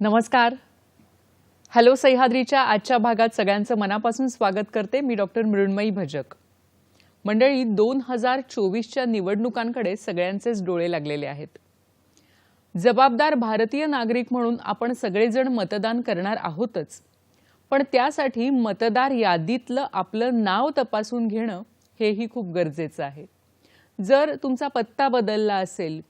नमस्कार. हॅलो सह्याद्रीच्या आजच्या भागात सगळ्यांचं मनापासून स्वागत करते. मी डॉक्टर मृण्मयी भजक. मंडळी, 2024च्या निवडणुकांकडे सगळ्यांचेच डोळे लागलेले आहेत. जबाबदार भारतीय नागरिक म्हणून आपण सगळेजण मतदान करणार आहोतच, पण त्यासाठी मतदार यादीतलं आपलं नाव तपासून घेणं हेही खूप गरजेचं आहे. जर तुमचा पत्ता बदलला असेल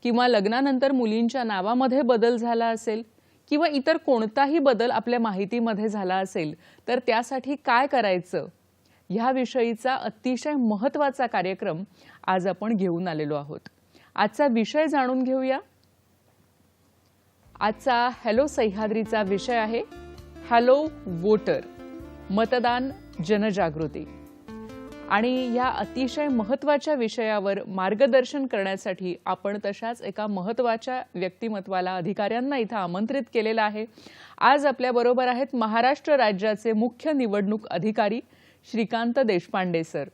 किंवा लग्नानंतर मुलींच्या नावामध्ये बदल झाला असेल किंवा इतर कोणताही बदल आपल्या माहितीमध्ये झाला असेल तर त्यासाठी काय करायचं ह्याविषयीचा अतिशय महत्त्वाचा कार्यक्रम आज आपण घेऊन आलेलो आहोत. आजचा विषय जाणून घेऊया. आजचा हॅलो सह्याद्रीचा विषय आहे हॅलो वोटर, मतदान जनजागृती. आणि या अतिशय महत्त्वाच्या विषयावर मार्गदर्शन करण्यासाठी आपण तशाच एका महत्त्वाच्या व्यक्तिमत्वाला, अधिकाऱ्यांना इथं आमंत्रित केलेलं आहे. आज आपल्या बरोबर आहेत महाराष्ट्र राज्याचे मुख्य निवडणूक अधिकारी श्रीकांत देशपांडे सर.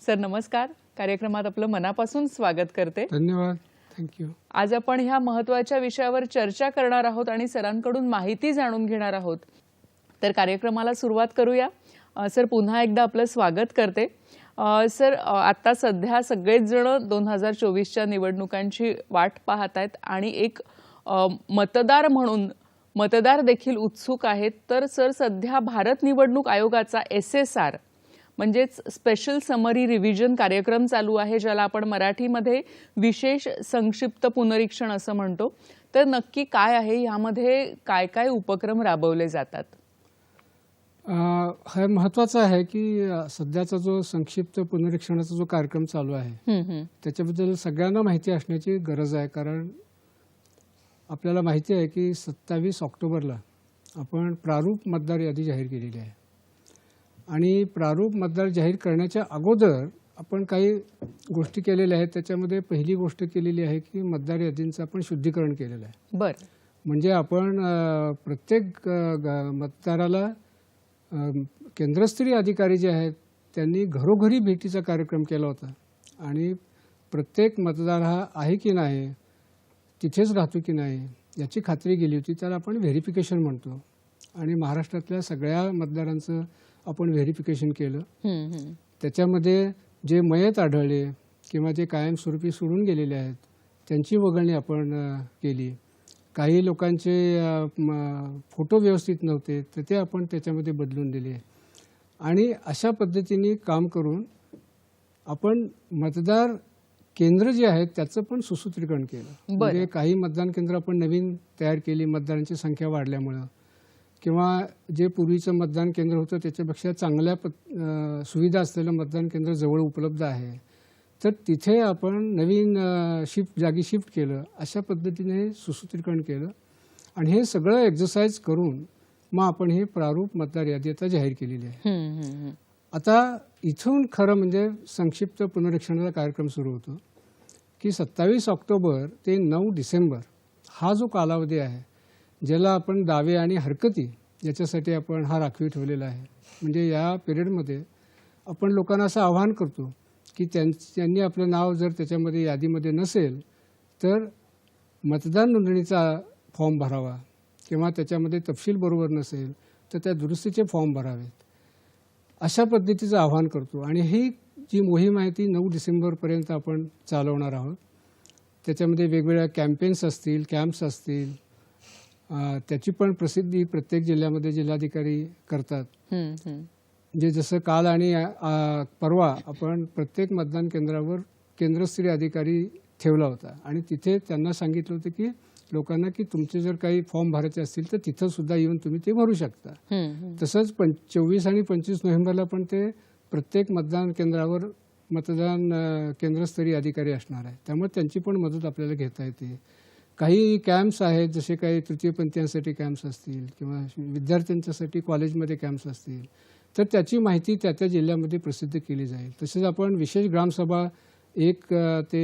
सर नमस्कार. कार्यक्रमात आपलं मनापासून स्वागत करते. धन्यवाद. थँक्यू. आज आपण ह्या महत्त्वाच्या विषयावर चर्चा करणार आहोत आणि सरांकडून माहिती जाणून घेणार आहोत. तर कार्यक्रमाला सुरुवात करूया. सर पुन्हा एकदा आपलं स्वागत करते. सर आता सध्या सगळेच जण 2024च्या निवडणुकांची वाट पाहत आहेत आणि एक मतदार म्हणून मतदार देखील उत्सुक आहेत. तर सर सध्या भारत निवडणूक आयोगाचा SSR म्हणजेच स्पेशल समरी रिव्हिजन कार्यक्रम चालू आहे, ज्याला आपण मराठीमध्ये विशेष संक्षिप्त पुनरीक्षण असं म्हणतो. तर नक्की काय आहे, यामध्ये काय काय उपक्रम राबवले जातात? हा महत्त्वाचा आहे की सध्याचा जो संक्षिप्त पुनरीक्षणाचा जो कार्यक्रम चालू आहे त्याच्याबद्दल सगळ्यांना माहिती असण्याची गरज आहे. कारण आपल्याला माहिती आहे की 27 ऑक्टोबरला आपण प्रारूप मतदार यादी जाहीर केलेली आहे आणि प्रारूप मतदार जाहीर करण्याच्या अगोदर आपण काही गोष्टी केलेल्या आहेत. त्याच्यामध्ये पहिली गोष्ट केलेली आहे की मतदार यादींचं आपण शुद्धीकरण केलेलं आहे. बरं. म्हणजे आपण प्रत्येक मतदाराला केंद्रस्तरीय अधिकारी जे आहेत त्यांनी घरोघरी भेटीचा कार्यक्रम केला होता आणि प्रत्येक मतदार हा आहे की नाही, तिथेच राहतो की नाही याची खात्री केली होती. त्याला आपण व्हेरिफिकेशन म्हणतो. आणि महाराष्ट्रातल्या सगळ्या मतदारांचं आपण व्हेरिफिकेशन केलं. त्याच्यामध्ये जे मयत आढळले किंवा जे कायमस्वरूपी सोडून गेलेले आहेत त्यांची वगळणी आपण केली. काही लोकांचे फोटो व्यवस्थित नव्हते तर ते आपण त्याच्यामध्ये बदलून दिले. आणि अशा पद्धतीने काम करून आपण मतदार केंद्र जे आहेत त्याचं पण सुसूत्रीकरण केलं. म्हणजे काही मतदान केंद्र आपण नवीन तयार केली मतदारांची संख्या वाढल्यामुळं, किंवा जे पूर्वीचं मतदान केंद्र होतं त्याच्यापेक्षा चांगल्या सुविधा असलेलं मतदान केंद्र जवळ उपलब्ध आहे तर तिथे आपण नवीन जागी शिफ्ट केलं. अशा पद्धतीने सुसूत्रीकरण केलं आणि हे सगळं एक्झरसाइज करून मग आपण हे प्रारूप मतदार यादी आता जाहीर केलेली आहे. आता इथून खरं म्हणजे संक्षिप्त पुनरीक्षणाचा कार्यक्रम सुरू होतो की 27 ऑक्टोबर ते 9 डिसेंबर हा जो कालावधी आहे ज्याला आपण दावे आणि हरकती याच्यासाठी आपण हा राखीव ठेवलेला आहे. म्हणजे या पिरियडमध्ये आपण लोकांना असं आवाहन करतो की त्यांनी आपलं नाव जर त्याच्यामध्ये यादीमध्ये नसेल तर मतदान नोंदणीचा फॉर्म भरावा किंवा त्याच्यामध्ये तपशील बरोबर नसेल तर त्या दुरुस्तीचे फॉर्म भरावेत. अशा पद्धतीचं आवाहन करतो आणि ही जी मोहीम आहे ती 9 डिसेंबरपर्यंत आपण चालवणार आहोत. त्याच्यामध्ये वेगवेगळ्या कॅम्पेन्स असतील, कॅम्प्स असतील, त्याची पण प्रसिद्धी प्रत्येक जिल्ह्यामध्ये जिल्हाधिकारी करतात. म्हणजे जसं काल आणि परवा आपण प्रत्येक मतदान केंद्रावर केंद्रस्तरीय अधिकारी ठेवला होता आणि तिथे त्यांना सांगितलं होतं की लोकांना की तुमचे जर काही फॉर्म भरायचे असतील तर तिथं सुद्धा येऊन तुम्ही ते भरू शकता. तसंच 24 आणि 25 नोव्हेंबरला पण ते प्रत्येक मतदान केंद्रावर मतदान केंद्रस्तरीय अधिकारी असणार आहे. त्यामुळे त्यांची पण मदत आपल्याला घेता येते. काही कॅम्प्स आहेत, जसे काही तृतीयपंथीयांसाठी कॅम्प्स असतील किंवा विद्यार्थ्यांच्यासाठी कॉलेजमध्ये कॅम्प्स असतील, तर त्याची माहिती त्या त्या जिल्ह्यामध्ये प्रसिद्ध केली जाईल. तसेच आपण विशेष ग्रामसभा 1 ते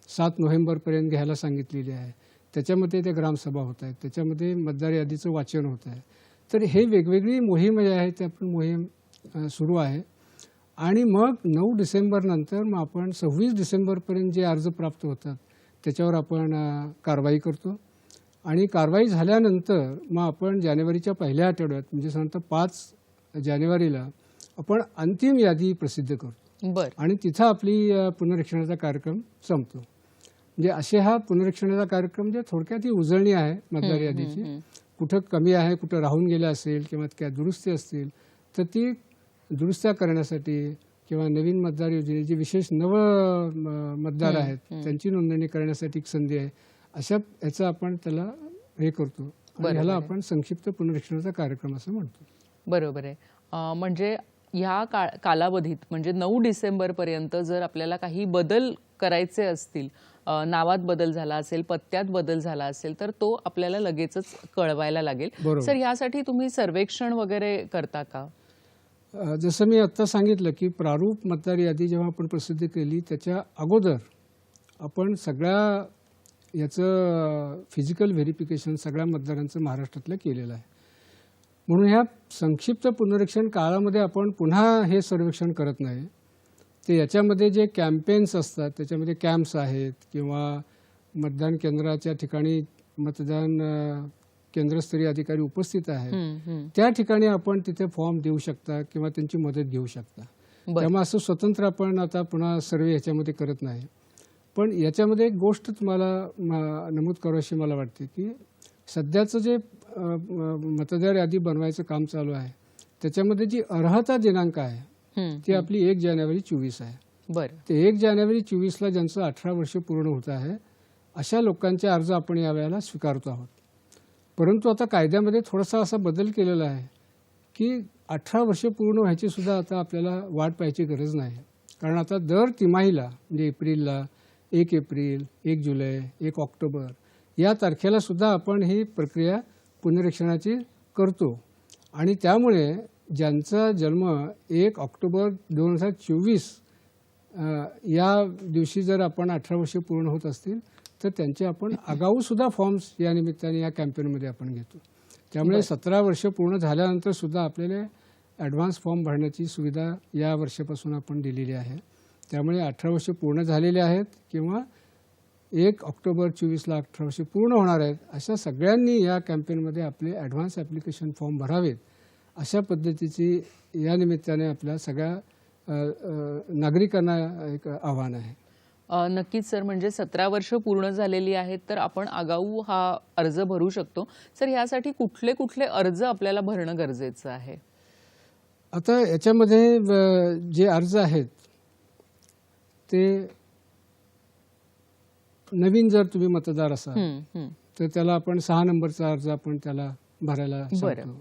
7 नोव्हेंबरपर्यंत घ्यायला सांगितलेली आहे. त्याच्यामध्ये ते ग्रामसभा होत आहेत, त्याच्यामध्ये मतदार यादीचं वाचन होत आहे. तर हे वेगवेगळी मोहीम जे आहे ते आपण मोहीम सुरू आहे. आणि मग 9 डिसेंबरनंतर मग आपण 26 डिसेंबरपर्यंत जे अर्ज प्राप्त होतात त्याच्यावर आपण कारवाई करतो. आणि कारवाई झाल्यानंतर मग आपण जानेवारीच्या पहिल्या आठवड्यात म्हणजे साधारणतः 5 जानेवारीला आपण अंतिम यादी प्रसिद्ध करतो. आणि तिथं आपली पुनरीक्षणाचा कार्यक्रम संपतो. म्हणजे असे हा पुनरीक्षणाचा कार्यक्रम म्हणजे थोडक्यात ही उजळणी आहे मतदार यादीची. कुठं कमी आहे, कुठं राहून गेलं असेल किंवा काय दुरुस्ती असतील तर ती दुरुस्त्या करण्यासाठी किंवा नवीन मतदार योजनेचे विशेष मतदार आहेत त्यांची नोंदणी करण्यासाठी एक संधी आहे. अशा ह्याचं आपण त्याला हे करतो आणि ह्याला आपण संक्षिप्त पुनरीक्षणाचा कार्यक्रम असं म्हणतो. बरोबर आहे. म्हणजे ह्या कालावधीत म्हणजे 9 डिसेंबरपर्यंत जर आपल्याला काही बदल करायचे असतील, नावात बदल झाला असेल, पत्त्यात बदल झाला असेल तर तो आपल्याला लगेचच कळवायला लागेल. सर ह्यासाठी तुम्ही सर्वेक्षण वगैरे करता का? जसं मी आत्ता सांगितलं की प्रारूप मतदार यादी जेव्हा आपण प्रसिद्ध केली त्याच्या अगोदर आपण सगळ्या याचं फिजिकल व्हेरिफिकेशन सगळ्या मतदारांचं महाराष्ट्रातलं केलेलं आहे. म्हणून ह्या संक्षिप्त पुनरीक्षण काळामध्ये आपण पुन्हा हे सर्वेक्षण करत नाही. ते याच्यामध्ये जे कॅम्पेन्स असतात त्याच्यामध्ये कॅम्प्स आहेत किंवा मतदान केंद्राच्या ठिकाणी मतदान केंद्रस्तरीय अधिकारी उपस्थित आहेत त्या ठिकाणी आपण तिथे फॉर्म देऊ शकता किंवा त्यांची मदत घेऊ शकता. त्यामुळे असं स्वतंत्र आपण आता पुन्हा सर्वे याच्यामध्ये करत नाही. पण याच्यामध्ये एक गोष्ट तुम्हाला नमूद करावीशी मला वाटते की सध्याचं जे मतदार यादी बनवायचं काम चालू आहे त्याच्यामध्ये जी अर्हता दिनांक आहे ती आपली 1 जानेवारी 24 आहे. ते 1 जानेवारी 24ला ज्यांचं 18 वर्ष पूर्ण होत आहे अशा लोकांचे अर्ज आपण यावेळेला स्वीकारतो आहोत. परंतु आता कायद्यामध्ये थोडासा असा बदल केलेला आहे की 18 वर्ष पूर्ण व्हायची सुद्धा आता आपल्याला वाट पाहायची गरज नाही. कारण आता दर तिमाहीला म्हणजे एप्रिलला 1 एप्रिल, 1 जुलै, 1 ऑक्टोबर या तारखेला सुद्धा आपण ही प्रक्रिया पुनरीक्षणाची करतो. आणि त्यामुळे ज्यांचा जन्म 1 ऑक्टोबर 2024 या दिवशी जर आपण 18 वर्ष पूर्ण होत असतील तर त्यांचे आपण आगाऊ सुद्धा फॉर्म्स या निमित्ताने या कॅम्पेनमध्ये आपण घेतो. त्यामुळे 17 वर्ष पूर्ण झाल्यानंतर सुद्धा आपल्याला ॲडव्हान्स फॉर्म भरण्याची सुविधा या वर्षापासून आपण दिलेली आहे. त्यामुळे 18 वर्ष पूर्ण झालेले आहेत किंवा 1 ऑक्टोबर 24ला 18 वर्ष पूर्ण होणार आहेत अशा सगळ्यांनी या कॅम्पेनमध्ये आपले ॲडव्हान्स ॲप्लिकेशन फॉर्म भरावेत अशा पद्धतीची या निमित्ताने आपल्या सगळ्या नागरिकांना एक आव्हान आहे. नक्कीच सर. म्हणजे 17 वर्ष पूर्ण झालेली आहेत तर आपण आगाऊ हा अर्ज भरू शकतो. सर ह्यासाठी कुठले कुठले अर्ज आपल्याला भरणं गरजेचं आहे? आता याच्यामध्ये जे अर्ज आहेत ते नवीन जर तुम्ही मतदार असाल तर त्याला आपण 6 नंबरचा अर्ज आपण त्याला भरायला सांगतो.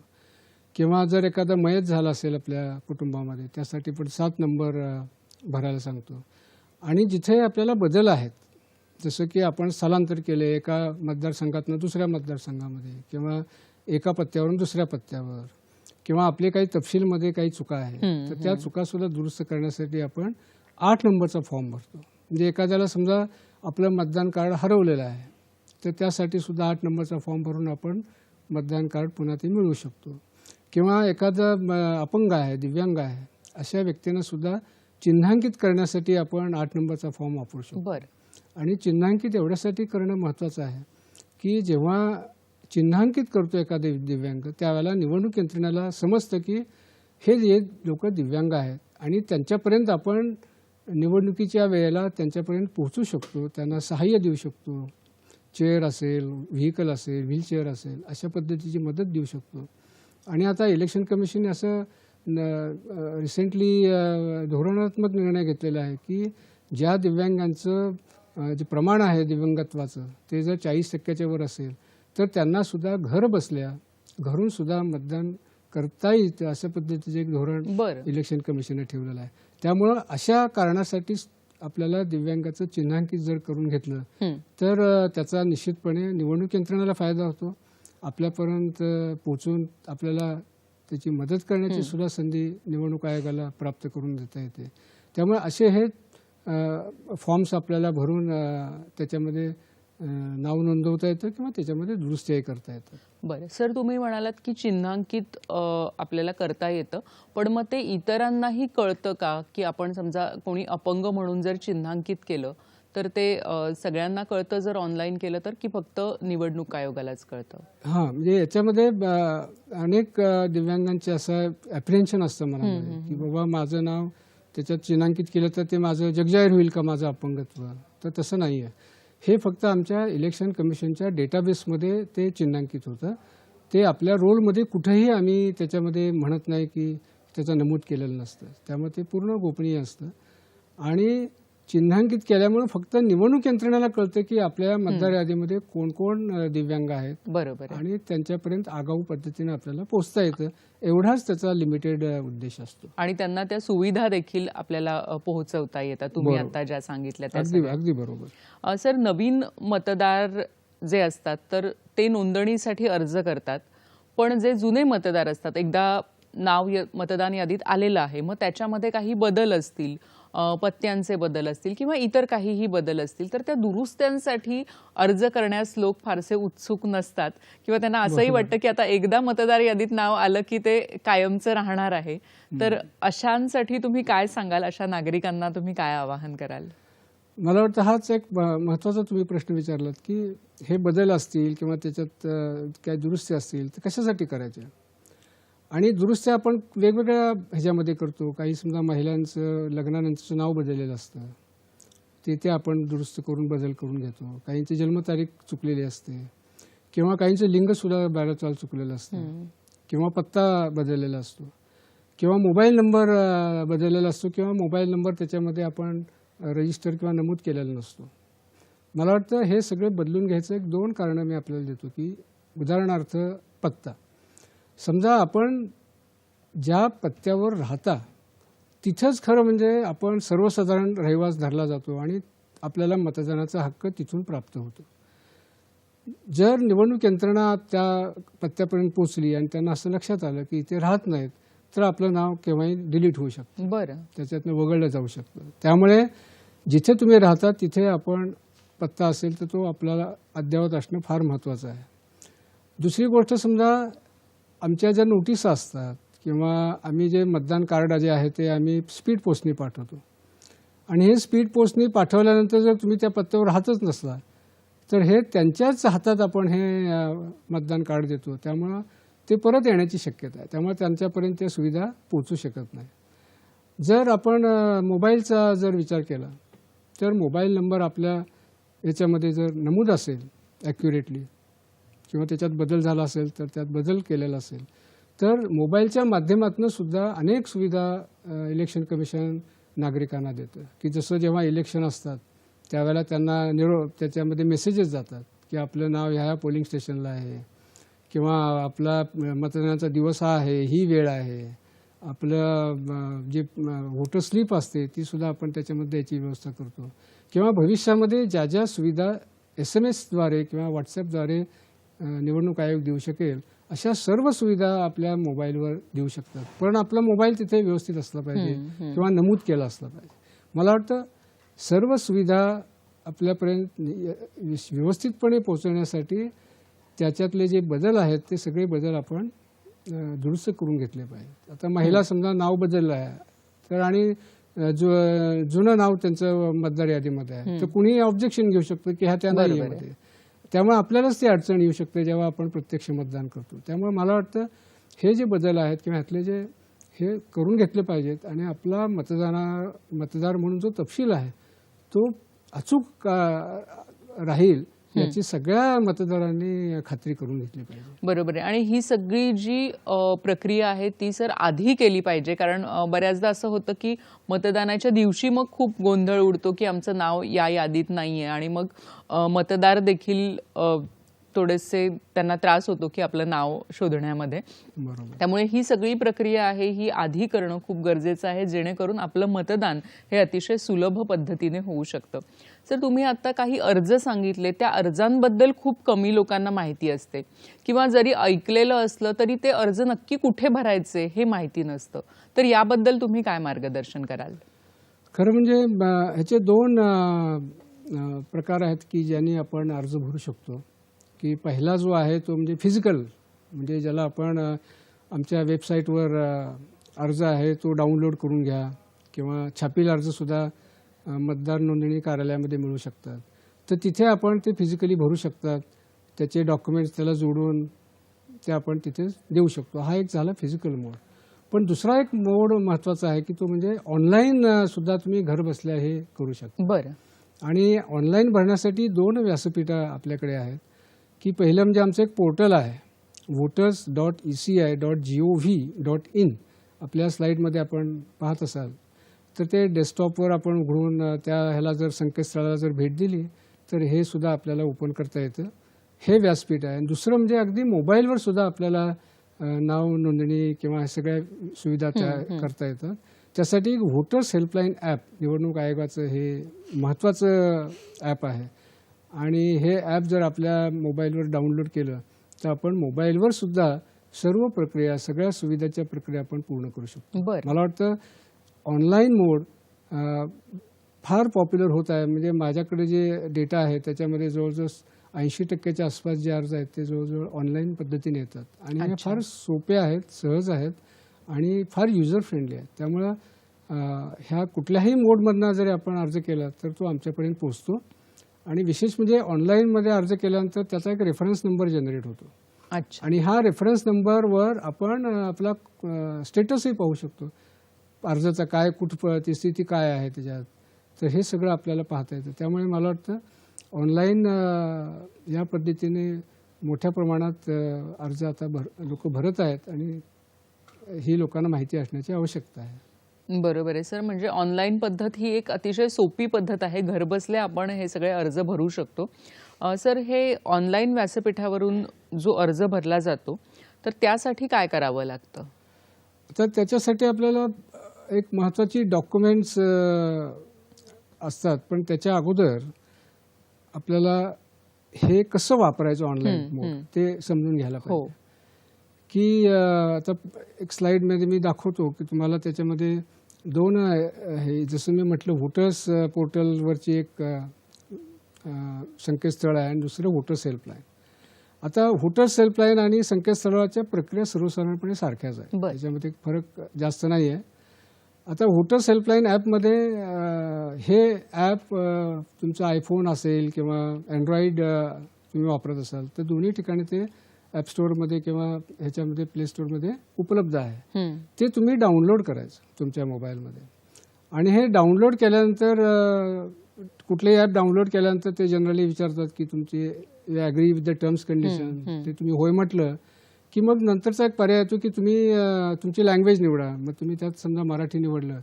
किंवा जर एखादा मयत झाला असेल आपल्या कुटुंबामध्ये त्यासाठी पण 7 नंबर भरायला सांगतो. आणि जिथे आपल्याला बदल आहेत जसं की आपण स्थलांतर केले एका मतदारसंघातून दुसऱ्या मतदारसंघामध्ये किंवा एका पत्त्यावरून दुसऱ्या पत्त्यावर किंवा आपले काही तपशीलमध्ये काही चुका आहेत तर त्या चुकासुद्धा दुरुस्त करण्यासाठी आपण 8 नंबरचा फॉर्म भरतो. म्हणजे एखाद्याला समजा आपलं मतदान कार्ड हरवलेलं आहे तर त्यासाठी सुद्धा 8 नंबरचा फॉर्म भरून आपण मतदान कार्ड पुन्हा ते मिळवू शकतो. किंवा एखादा अपंग आहे, दिव्यांग आहे अशा व्यक्तींना सुद्धा चिन्हांकित करण्यासाठी आपण 8 नंबरचा फॉर्म वापरू शकतो. आणि चिन्हांकित एवढ्यासाठी करणं महत्त्वाचं आहे की जेव्हा चिन्हांकित करतो एखादे दिव्यांग त्यावेळेला निवडणूक यंत्रणेला समजतं की हे जे लोक दिव्यांग आहेत आणि त्यांच्यापर्यंत आपण निवडणुकीच्या वेळेला त्यांच्यापर्यंत पोहोचू शकतो, त्यांना सहाय्य देऊ शकतो. चेअर असेल, व्हेकल असेल, व्हीलचेअर असेल, अशा पद्धतीची मदत देऊ शकतो. आणि आता इलेक्शन कमिशनने असं रिसेंटली धोरणात्मक निर्णय घेतलेला आहे की ज्या दिव्यांगांचं जे प्रमाण आहे दिव्यांगत्वाचं ते जर 40% वर असेल तर त्यांना सुद्धा घर बसल्या घरून सुद्धा मतदान करता येतं, अशा पद्धतीचं एक धोरण बरं. इलेक्शन कमिशनने ठेवलेलं आहे. त्यामुळं अशा कारणासाठी आपल्याला दिव्यांगाचं चिन्हांकित जर करून घेतलं तर त्याचा निश्चितपणे निवडणूक यंत्रणेला फायदा होतो. आपल्यापर्यंत पोहोचून आपल्याला त्याची मदत करण्याची सुद्धा संधी निवडणूक आयोगाला प्राप्त करून देता येते. त्यामुळे असे हे फॉर्म्स आपल्याला भरून त्याच्यामध्ये नाव नोंदवता येतं किंवा त्याच्यामध्ये दुरुस्तीही करता येतं. बरं सर, तुम्ही म्हणालात की चिन्हांकित आपल्याला करता येतं, पण मग ते इतरांनाही कळतं का की आपण समजा कोणी अपंग म्हणून जर चिन्हांकित केलं तर ते सगळ्यांना कळतं जर ऑनलाईन केलं तर, की फक्त निवडणूक आयोगालाच कळतं? हां, म्हणजे याच्यामध्ये अनेक दिव्यांगांचे असं ॲप्रिहेन्शन असतं मनामध्ये की बाबा माझं नाव त्याच्यात चिन्हांकित केलं तर ते माझं जगजाहीर होईल का माझं अपंगत्व. तर तसं नाही आहे. हे फक्त आमच्या इलेक्शन कमिशनच्या डेटाबेसमध्ये ते चिन्हांकित होतं. ते आपल्या रोलमध्ये कुठेही आम्ही त्याच्यामध्ये म्हणत नाही की त्याचं नमूद केलेलं नसतं. त्यामुळे ते पूर्ण गोपनीय असतं. आणि चिन्हांकित केल्यामुळे फक्त निवडणूक यंत्रणेला कळतं की आपल्या मतदार यादीमध्ये कोण कोण दिव्यांग आहेत. बरोबर. आणि त्यांच्यापर्यंत आगाऊ पद्धतीने आपल्याला पोहोचता येतं, एवढाच त्याचा लिमिटेड उद्देश असतो. आणि त्यांना त्या सुविधा देखील आपल्याला पोहोचवता येतात, तुम्ही आता ज्या सांगितल्या त्या अगदी अगदी बरोबर. सर, नवीन मतदार जे असतात तर ते नोंदणीसाठी अर्ज करतात, पण जे जुने मतदार असतात एकदा नाव मतदान यादीत आलेलं आहे, मग त्याच्यामध्ये काही बदल असतील, पत्त्यांचे बदल असतील किंवा इतर काहीही बदल असतील, तर त्या दुरुस्त्यांसाठी अर्ज करण्यास लोक फारसे उत्सुक नसतात किंवा त्यांना असंही वाटतं की आता एकदा मतदार यादीत नाव आलं की ते कायमचं राहणार आहे. तर अशांसाठी तुम्ही काय सांगाल? अशा नागरिकांना तुम्ही काय आवाहन कराल? मला वाटतं हाच एक महत्त्वाचा तुम्ही प्रश्न विचारलात की हे बदल असतील किंवा त्याच्यात काय दुरुस्ती असतील तर कशासाठी करायच्या. आणि दुरुस्त्या आपण वेगवेगळ्या ह्याच्यामध्ये करतो. काही समजा महिलांचं लग्नानंतरचं नाव बदललेलं असतं, ते आपण दुरुस्त करून बदल करून घेतो. काहींची जन्मतारीख चुकलेली असते किंवा काहींचं लिंगसुद्धा बऱ्याच चुकलेलं असतं किंवा पत्ता बदललेला असतो किंवा मोबाईल नंबर बदललेला असतो किंवा मोबाईल नंबर त्याच्यामध्ये आपण रजिस्टर किंवा नमूद केलेला नसतो. मला वाटतं हे सगळं बदलून घ्यायचं एक 2 कारणं मी आपल्याला देतो की उदाहरणार्थ पत्ता. समजा आपण ज्या पत्त्यावर राहता तिथंच खरं म्हणजे आपण सर्वसाधारण रहिवास धरला जातो आणि आपल्याला मतदानाचा हक्क तिथून प्राप्त होतो. जर निवडणूक यंत्रणा त्या पत्त्यापर्यंत पोहोचली आणि त्यांना असं लक्षात आलं की इथे राहत नाहीत तर आपलं नाव केव्हाही डिलीट होऊ शकतं. बरं. त्याच्यातनं वगळलं जाऊ शकतं. त्यामुळे जिथे तुम्ही राहता तिथे आपण पत्ता असेल तर तो आपल्याला अद्ययावत असणं फार महत्त्वाचं आहे. दुसरी गोष्ट, समजा आमच्या ज्या नोटीस असतात किंवा आम्ही जे मतदान कार्ड जे आहे ते आम्ही स्पीड पोस्टने पाठवतो आणि हे स्पीड पोस्टने पाठवल्यानंतर जर तुम्ही त्या पत्त्यावर राहतच नसला तर हे त्यांच्याच हातात आपण हे मतदान कार्ड देतो. त्यामुळं ते परत येण्याची शक्यता आहे. त्यामुळे त्यांच्यापर्यंत त्या सुविधा पोहोचू शकत नाही. जर आपण मोबाईलचा जर विचार केला तर मोबाईल नंबर आपल्या याच्यामध्ये जर नमूद असेल ॲक्युरेटली किंवा त्याच्यात बदल झाला असेल तर त्यात बदल केलेला असेल तर मोबाईलच्या माध्यमातून सुद्धा अनेक सुविधा इलेक्शन कमिशन नागरिकांना देतं. की जसं जेव्हा इलेक्शन असतात त्यावेळेला त्यांना त्याच्यामध्ये मेसेजेस जातात की आपलं नाव ह्या पोलिंग स्टेशनला आहे किंवा आपला मतदानाचा दिवस हा आहे, ही वेळ आहे, आपलं जे वोटर स्लिप असते ती सुद्धा आपण त्याच्यामध्ये द्यायची व्यवस्था करतो. किंवा भविष्यामध्ये ज्या ज्या सुविधा SMS द्वारे किंवा WhatsAppद्वारे निवडणूक आयोग देऊ शकेल अशा सर्व सुविधा आपल्या मोबाईलवर देऊ शकतात. पण आपला मोबाईल तिथे व्यवस्थित असला पाहिजे किंवा नमूद केला असला पाहिजे. मला वाटतं सर्व सुविधा आपल्यापर्यंत व्यवस्थितपणे पोहोचवण्यासाठी त्याच्यातले जे बदल आहेत ते सगळे बदल आपण दुरुस्त करून घेतले पाहिजे. आता महिला समजा नाव बदललं आहे तर आणि जुनं नाव त्यांचं मतदार यादीमध्ये आहे तर कुणीही ऑब्जेक्शन घेऊ शकतं की ह्या त्या नाही आहे. त्यामुळे आपल्यालाच ती अडचण येऊ शकते जेव्हा आपण प्रत्यक्ष मतदान करतो. त्यामुळे मला वाटतं हे जे बदल आहेत किंवा ह्यातले जे हे करून घेतले पाहिजेत आणि आपला मतदार म्हणून जो तपशील आहे तो अचूक राहील याची सगळ्या मतदारांनी खात्री करून घेतली पाहिजे. बरोबर आहे. आणि ही सगळी जी प्रक्रिया आहे ती सर आधी केली पाहिजे, कारण बऱ्याचदा असं होतं की मतदानाच्या दिवशी मग खूप गोंधळ उडतो की आमचं नाव या यादीत नाहीये आणि मग मतदार देखील थोडेसे त्यांना त्रास होतो की आपलं नाव शोधण्यामध्ये. बरोबर. त्यामुळे ही सगळी प्रक्रिया आहे ही आधी करणं खूप गरजेचं आहे, जेणेकरून आपलं मतदान हे अतिशय सुलभ पद्धतीने होऊ शकतं. सर, तुम्ही आता काही अर्ज सांगितले, त्या अर्जांबद्दल खूप कमी लोकांना माहिती असते किंवा जरी ऐकलेलं असलं तरी ते अर्ज नक्की कुठे भरायचे हे माहिती नसतं. तर याबद्दल तुम्ही काय मार्गदर्शन कराल? खरं म्हणजे ह्याचे 2 प्रकार आहेत की ज्यांनी आपण अर्ज भरू शकतो. की पहिला जो आहे तो म्हणजे फिजिकल, म्हणजे ज्याला आपण आमच्या वेबसाईटवर अर्ज आहे तो डाउनलोड करून घ्या किंवा छापील अर्जसुद्धा मतदार नोंदणी कार्यालयामध्ये मिळू शकतात. तर तिथे आपण ते फिजिकली भरू शकतात. त्याचे डॉक्युमेंट्स त्याला जोडून ते आपण तिथे देऊ शकतो. हा एक झाला फिजिकल मोड. पण दुसरा एक मोड महत्त्वाचा आहे की तो म्हणजे ऑनलाईन सुद्धा तुम्ही घर बसल्या हे करू शकता. बरं. आणि ऑनलाईन भरण्यासाठी 2 व्यासपीठं आपल्याकडे आहेत. की पहिलं म्हणजे आमचं एक पोर्टल आहे voters.eci.gov.in. आपल्या स्लाईडमध्ये आपण पाहत असाल तर ते डेस्कटॉपवर आपण उघडून त्या ह्याला जर संकेतस्थळाला जर भेट दिली तर हे सुद्धा आपल्याला ओपन करता येतं. हे व्यासपीठ आहे. दुसरं म्हणजे अगदी मोबाईलवर सुद्धा आपल्याला नाव नोंदणी किंवा सगळ्या सुविधा त्या करता येतात. त्यासाठी व्होटर्स हेल्पलाईन ॲप निवडणूक आयोगाचं हे महत्त्वाचं ॲप आहे. आणि हे ॲप जर आपल्या मोबाईलवर डाउनलोड केलं तर आपण मोबाईलवर सुद्धा सर्व प्रक्रिया, सगळ्या सुविधाच्या प्रक्रिया आपण पूर्ण करू शकतो. मला वाटतं ऑनलाईन मोड फार पॉप्युलर होत आहे. म्हणजे माझ्याकडे जे डेटा आहे त्याच्यामध्ये जवळजवळ 80% आसपास जे अर्ज आहेत ते जवळजवळ ऑनलाईन पद्धतीने येतात आणि हे फार सोपे आहेत, सहज आहेत आणि फार युजर फ्रेंडली आहेत. त्यामुळं ह्या कुठल्याही मोडमधनं जरी आपण अर्ज केला तर तो आमच्यापर्यंत पोहोचतो. आणि विशेष म्हणजे ऑनलाईनमध्ये अर्ज केल्यानंतर त्याचा एक रेफरन्स नंबर जनरेट होतो. अच्छा. आणि हा रेफरन्स नंबरवर आपण आपला स्टेटसही पाहू शकतो. अर्जाचा काय ती स्थिती काय आहे त्याच्यात. तर हे सगळं आपल्याला पाहता येतं. त्यामुळे मला वाटतं ऑनलाईन या पद्धतीने मोठ्या प्रमाणात अर्ज आता लोक भरत आहेत आणि ही लोकांना माहिती असण्याची आवश्यकता आहे. बरोबर आहे सर. म्हणजे ऑनलाईन पद्धत ही एक अतिशय सोपी पद्धत आहे. घरबसल्या आपण हे सगळे अर्ज भरू शकतो. सर, हे ऑनलाईन व्यासपीठावरून जो अर्ज भरला जातो तर त्यासाठी काय करावं लागतं? तर त्याच्यासाठी आपल्याला एक महत्त्वाची डॉक्युमेंट्स असतात. पण त्याच्या अगोदर आपल्याला हे कसं वापरायचं ऑनलाईन मोड ते समजून घ्यायला पाहिजे. की आता एक स्लाईडमध्ये मी दाखवतो की तुम्हाला त्याच्यामध्ये 2 हे जसं मी म्हटलं व्होटर्स पोर्टलवरची एक संकेतस्थळ आहे आणि दुसरं व्होटर्स हेल्पलाईन. आता व्होटर्स हेल्पलाईन आणि संकेतस्थळाच्या प्रक्रिया सर्वसाधारणपणे सारख्याच आहे. त्याच्यामध्ये फरक जास्त नाही आहे. आता व्होटर्स हेल्पलाईन ॲपमध्ये हे ॲप तुमचा आयफोन असेल किंवा अँड्रॉइड तुम्ही वापरत असाल तर दोन्ही ठिकाणी ते ॲप स्टोअरमध्ये किंवा ह्याच्यामध्ये प्ले स्टोअरमध्ये उपलब्ध आहे. ते तुम्ही डाउनलोड करायचं तुमच्या मोबाईलमध्ये. आणि हे डाउनलोड केल्यानंतर कुठलेही ॲप डाउनलोड केल्यानंतर ते जनरली विचारतात की तुमची agree with the terms condition. ते तुम्ही होय म्हटलं की मग नंतरचा एक पर्याय येतो की तुम्ही तुमची लँग्वेज निवडा. मग तुम्ही त्यात समजा मराठी निवडलं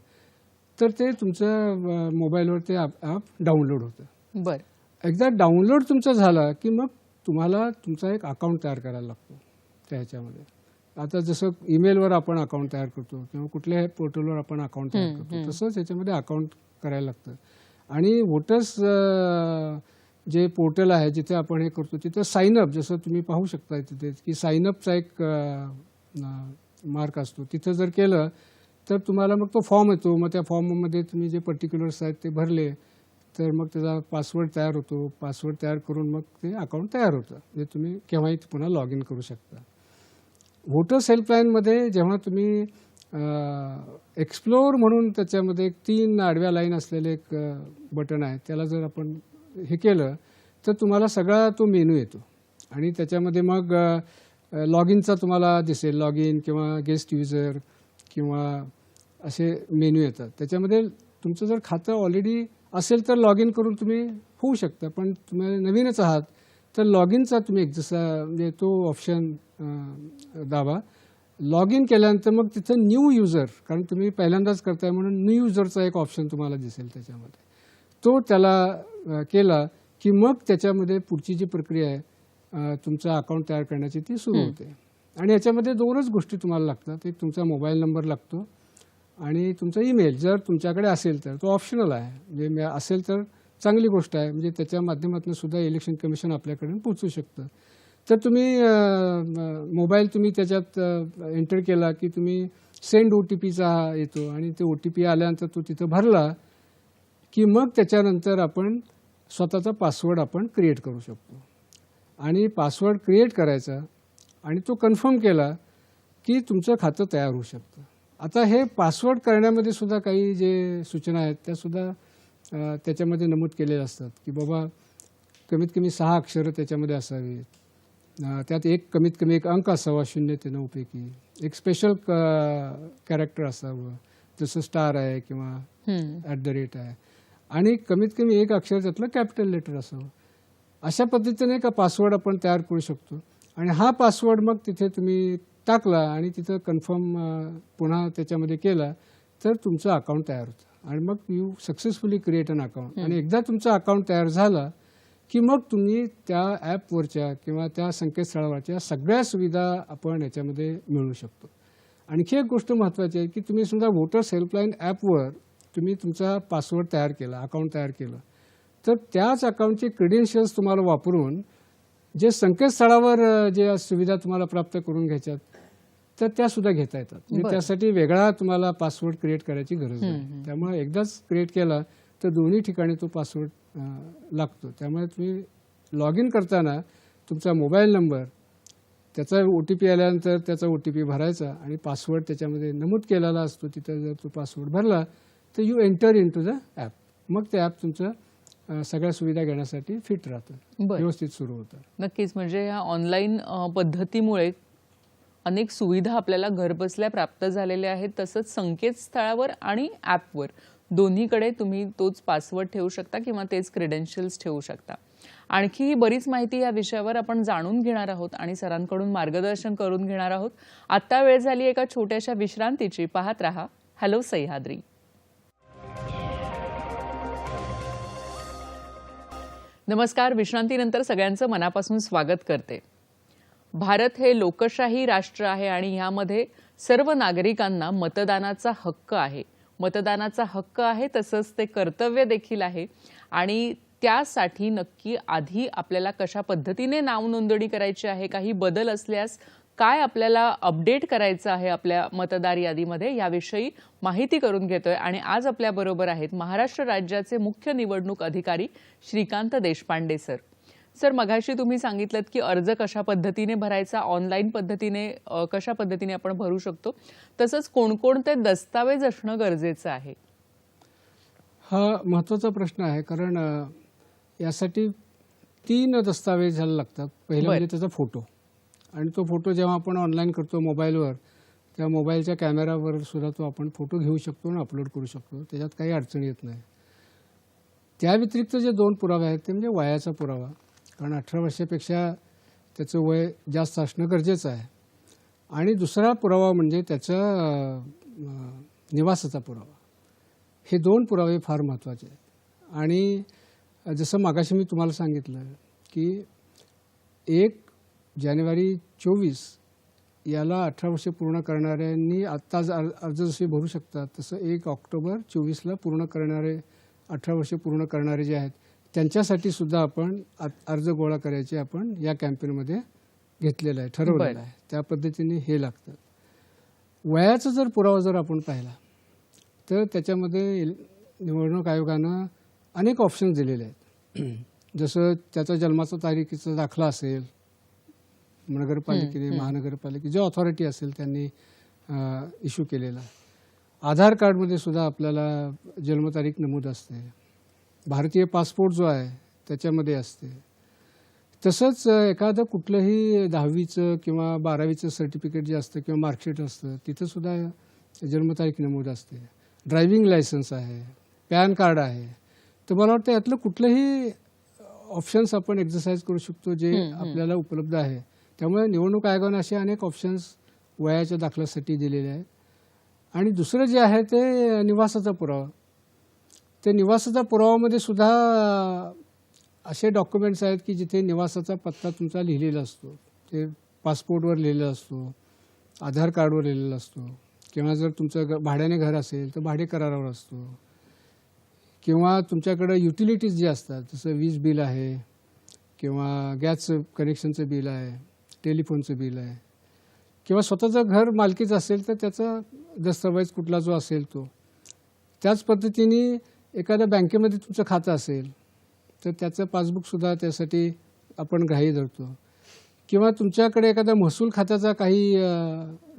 तर ते तुमच्या मोबाईलवर ते ॲप डाउनलोड होतं. बरं. एकदा डाउनलोड तुमचं झालं की मग तुम्हाला तुमचा एक अकाउंट तयार करायला लागतो त्या ह्याच्यामध्ये. आता जसं ईमेलवर आपण अकाउंट तयार करतो किंवा कुठल्याही पोर्टलवर आपण अकाउंट तयार करतो तसंच ह्याच्यामध्ये अकाउंट करायला लागतं. आणि वोटर्स जे पोर्टल आहे जिथे आपण हे करतो तिथं साईनअप, जसं तुम्ही पाहू शकता तिथे की साईनअपचा एक मार्क असतो. तिथं जर केलं तर तुम्हाला मग तो फॉर्म येतो. मग त्या फॉर्ममध्ये तुम्ही जे पर्टिक्युलर्स आहेत ते भरले तर मग त्याचा पासवर्ड तयार होतो. पासवर्ड तयार करून मग ते अकाउंट तयार होतं. जे तुम्ही केव्हाही पुन्हा लॉग इन करू शकता. व्होटर्स हेल्पलाईनमध्ये जेव्हा तुम्ही एक्सप्लोअर म्हणून त्याच्यामध्ये 3 आडव्या लाईन असलेले एक बटन आहे त्याला जर आपण हे केलं तर तुम्हाला सगळा तो मेनू येतो. आणि त्याच्यामध्ये मग लॉग इनचा तुम्हाला दिसेल, लॉग इन किंवा गेस्ट युजर किंवा असे मेन्यू येतात. त्याच्यामध्ये तुमचं जर खातं ऑलरेडी असेल तर लॉग इन करून तुम्ही होऊ शकता, पण तुम्ही नवीनच आहात तर लॉग इनचा तुम्ही एक जसा म्हणजे तो ऑप्शन दाबा. लॉग इन केल्यानंतर मग तिथं न्यू युजर, कारण तुम्ही पहिल्यांदाच करताय म्हणून न्यू युजरचा एक ऑप्शन तुम्हाला दिसेल त्याच्यामध्ये. तो त्याला केला की मग त्याच्यामध्ये पुढची जी प्रक्रिया आहे तुमचं अकाउंट तयार करण्याची ती सुरू होते. आणि याच्यामध्ये दोनच गोष्टी तुम्हाला लागतात. एक तुमचा मोबाईल नंबर लागतो आणि तुमचा ईमेल जर तुमच्याकडे असेल तर. तो ऑप्शनल आहे, म्हणजे असेल तर चांगली गोष्ट आहे, म्हणजे त्याच्या माध्यमातून सुद्धा इलेक्शन कमिशन आपल्याकडे पोहोचू शकतं. तर तुम्ही मोबाईल तुम्ही त्याच्यात एंटर केला की तुम्ही सेंड OTPचा येतो आणि ते OTP आल्यानंतर तो तिथं भरला की मग त्याच्यानंतर आपण स्वतःचा पासवर्ड आपण क्रिएट करू शकतो. आणि पासवर्ड क्रिएट करायचा आणि तो कन्फर्म केला की तुमचं खातं तयार होऊ शकतं. आता हे पासवर्ड करण्यामध्ये सुद्धा काही जे सूचना आहेत त्यासुद्धा त्याच्यामध्ये नमूद केलेल्या असतात की बाबा कमीत कमी 6 अक्षरं त्याच्यामध्ये असावीत. त्यात कमीत कमी एक अंक असावा 0 ते 9 पैकी. एक स्पेशल कॅरेक्टर असावं, जसं स्टार आहे किंवा @ आहे. आणि कमीत कमी एक अक्षर त्यातलं कॅपिटल लेटर असावं. अशा पद्धतीने का पासवर्ड आपण तयार करू शकतो. आणि हा पासवर्ड मग तिथे तुम्ही टाकला आणि तिथं कन्फर्म पुन्हा त्याच्यामध्ये केला तर तुमचं अकाउंट तयार होतं. आणि मग you successfully create an account. आणि एकदा तुमचं अकाउंट तयार झाला की मग तुम्ही त्या ॲपवरच्या किंवा त्या संकेतस्थळावरच्या सगळ्या सुविधा आपण याच्यामध्ये मिळवू शकतो. आणखी एक गोष्ट महत्त्वाची आहे की तुम्ही समजा वोटर्स हेल्पलाईन ॲपवर तुम्ही तुमचा पासवर्ड तयार केला, अकाउंट तयार केलं, तर त्याच अकाउंटचे क्रेडेन्शियल्स तुम्हाला वापरून जे संकेतस्थळावर जे सुविधा तुम्हाला प्राप्त करून घ्यायच्यात तर त्या सुद्धा घेता येतात. म्हणजे त्यासाठी वेगळा तुम्हाला पासवर्ड क्रिएट करायची गरज नाही. त्यामुळे एकदाच क्रिएट केला तर दोन्ही ठिकाणी तो पासवर्ड लागतो. त्यामुळे तुम्ही लॉग इन करताना तुमचा मोबाईल नंबर, त्याचा OTP आल्यानंतर त्याचा OTP भरायचा आणि पासवर्ड त्याच्यामध्ये नमूद केलेला असतो. तिथं जर तो पासवर्ड भरला तर you enter into the app ॲप. मग ते ॲप तुमचं सगळ्या सुविधा घेण्यासाठी फिट राहतं, व्यवस्थित सुरू होतं. नक्कीच. म्हणजे या ऑनलाईन पद्धतीमुळे अनेक सुविधा आपल्याला घरबसल्या प्राप्त झालेल्या आहेत. तसंच संकेतस्थळावर आणि ॲपवर दोन्हीकडे तुम्ही तोच पासवर्ड ठेवू शकता किंवा तेच क्रेडेन्शियल्स ठेवू शकता. आणखी बरीच माहिती या विषयावर आपण जाणून घेणार आहोत आणि सरांकडून मार्गदर्शन करून घेणार आहोत. आता वेळ झाली एका छोट्याशा विश्रांतीची. पाहत रहा हॅलो सह्याद्री. नमस्कार. विश्रांतीनंतर सगळ्यांचं मनापासून स्वागत करते. भारत हे लोकशाही राष्ट्र आहे आणि ह्यामध्ये सर्व नागरिकांना मतदानाचा हक्क आहे. मतदानाचा हक्क आहे तसंच ते कर्तव्य देखील आहे. आणि त्यासाठी नक्की आधी आपल्याला कशा पद्धतीने नाव नोंदणी करायची आहे, काही बदल असल्यास काय आपल्याला अपडेट करायचं आहे आपल्या मतदार यादीमध्ये, याविषयी माहिती करून घेतोय. आणि आज आपल्याबरोबर आहेत महाराष्ट्र राज्याचे मुख्य निवडणूक अधिकारी श्रीकांत देशपांडे सर. सर, मगाशी तुम्ही सांगितलं की अर्ज कशा पद्धतीने भरायचा, ऑनलाईन पद्धतीने कशा पद्धतीने आपण भरू शकतो, तसंच कोणकोणते दस्तावेज असणं गरजेचं आहे? हा महत्त्वाचा प्रश्न आहे, कारण यासाठी 3 दस्तावेज लागतात. पहिलं म्हणजे त्याचा फोटो. आणि तो फोटो जेव्हा आपण ऑनलाईन करतो मोबाईलवर, त्या मोबाईलच्या कॅमेरावर सुद्धा तो आपण फोटो घेऊ शकतो आणि अपलोड करू शकतो. त्याच्यात काही अडचण येत नाही. त्या व्यतिरिक्त जे 2 पुरावे आहेत ते म्हणजे वयाचा पुरावा, कारण 18 वर्षापेक्षा त्याचं वय जास्त असणं गरजेचं आहे. आणि दुसरा पुरावा म्हणजे त्याचा निवासाचा पुरावा. हे 2 पुरावे फार महत्त्वाचे आहेत. आणि जसं मागाशी मी तुम्हाला सांगितलं की 1 जानेवारी 24 याला 18 वर्षे पूर्ण करणाऱ्यांनी आत्ता अर्ज जसे भरू शकतात, तसं 1 ऑक्टोबर 24ला पूर्ण करणारे 18 वर्षे पूर्ण करणारे जे आहेत त्यांच्यासाठी सुद्धा आपण अर्ज गोळा करायचे आपण या कॅम्पेनमध्ये घेतलेलं आहे, ठरवलेलं आहे. त्या पद्धतीने हे लागतं. वयाचा जर पुरावा जर आपण पाहिला तर त्याच्यामध्ये निवडणूक आयोगानं अनेक ऑप्शन्स दिलेले आहेत. जसं त्याचा जन्माचा तारखेचा दाखला असेल, नगरपालिकेने, महानगरपालिके जो ऑथॉरिटी असेल त्यांनी इश्यू केलेला. आधार कार्डमध्ये सुद्धा आपल्याला जन्मतारीख नमूद असते. भारतीय पासपोर्ट जो आहे त्याच्यामध्ये असते. तसंच एखादं कुठलंही 10वीचं किंवा 12वीचं सर्टिफिकेट जे असतं किंवा मार्कशीट असतं तिथं सुद्धा जन्मतारीख नमूद असते, ड्रायव्हिंग लायसन्स आहे, पॅन कार्ड आहे. तर मला वाटतं यातलं कुठलंही ऑप्शन्स आपण एक्झरसाईज करू शकतो जे आपल्याला उपलब्ध आहे. त्यामुळे निवडणूक आयोगाने असे अनेक ऑप्शन्स वयाच्या दाखल्यासाठी दिलेले आहेत. आणि दुसरं जे आहे ते निवासाचा पुरावा. ते निवासाचा पुरावामध्ये सुद्धा असे डॉक्युमेंट्स आहेत की जिथे निवासाचा पत्ता तुमचा लिहिलेला असतो, ते पासपोर्टवर लिहिलेला असतो, आधार कार्डवर लिहिलेला असतो, किंवा जर तुमचं भाड्याने घर असेल तर भाडे करारावर असतो, किंवा तुमच्याकडे युटिलिटीज जे असतात जसं वीज बिल आहे किंवा गॅस कनेक्शनचं बिल आहे, टेलिफोनचं बिल आहे, किंवा स्वतःचं घर मालकीचं असेल तर त्याचा दस्तऐवज कुठला जो असेल तो. त्याच पद्धतीने एखाद्या बँकेमध्ये तुमचं खातं असेल तर त्याचं पासबुकसुद्धा त्यासाठी आपण ग्राह्य धरतो. किंवा तुमच्याकडे एखादा महसूल खात्याचा काही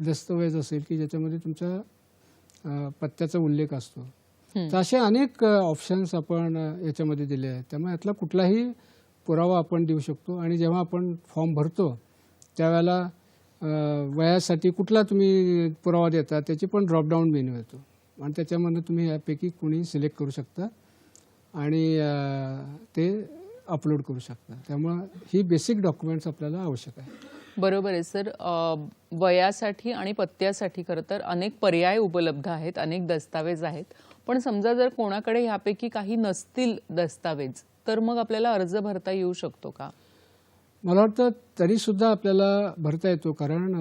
दस्तऐवज असेल की ज्याच्यामध्ये तुमच्या पत्त्याचा उल्लेख असतो. तर असे अनेक ऑप्शन्स आपण याच्यामध्ये दिले आहेत. त्यामुळे यातला कुठलाही पुरावा आपण देऊ शकतो. आणि जेव्हा आपण फॉर्म भरतो त्यावेळेला वयासाठी कुठला तुम्ही पुरावा देता त्याची पण ड्रॉपडाऊन मेनू येतो आणि त्याच्यामधून तुम्ही यापैकी कोणी सिलेक्ट करू शकता आणि ते अपलोड करू शकता. त्यामुळं ही बेसिक डॉक्युमेंट्स आपल्याला आवश्यक आहे. बरोबर आहे सर. वयासाठी आणि पत्त्यासाठी खरं तर अनेक पर्याय उपलब्ध आहेत, अनेक दस्तावेज आहेत. पण समजा जर कोणाकडे ह्यापैकी काही नसतील दस्तावेज तर मग आपल्याला अर्ज भरता येऊ शकतो का? मला वाटतं तरीसुद्धा आपल्याला भरता येतो. कारण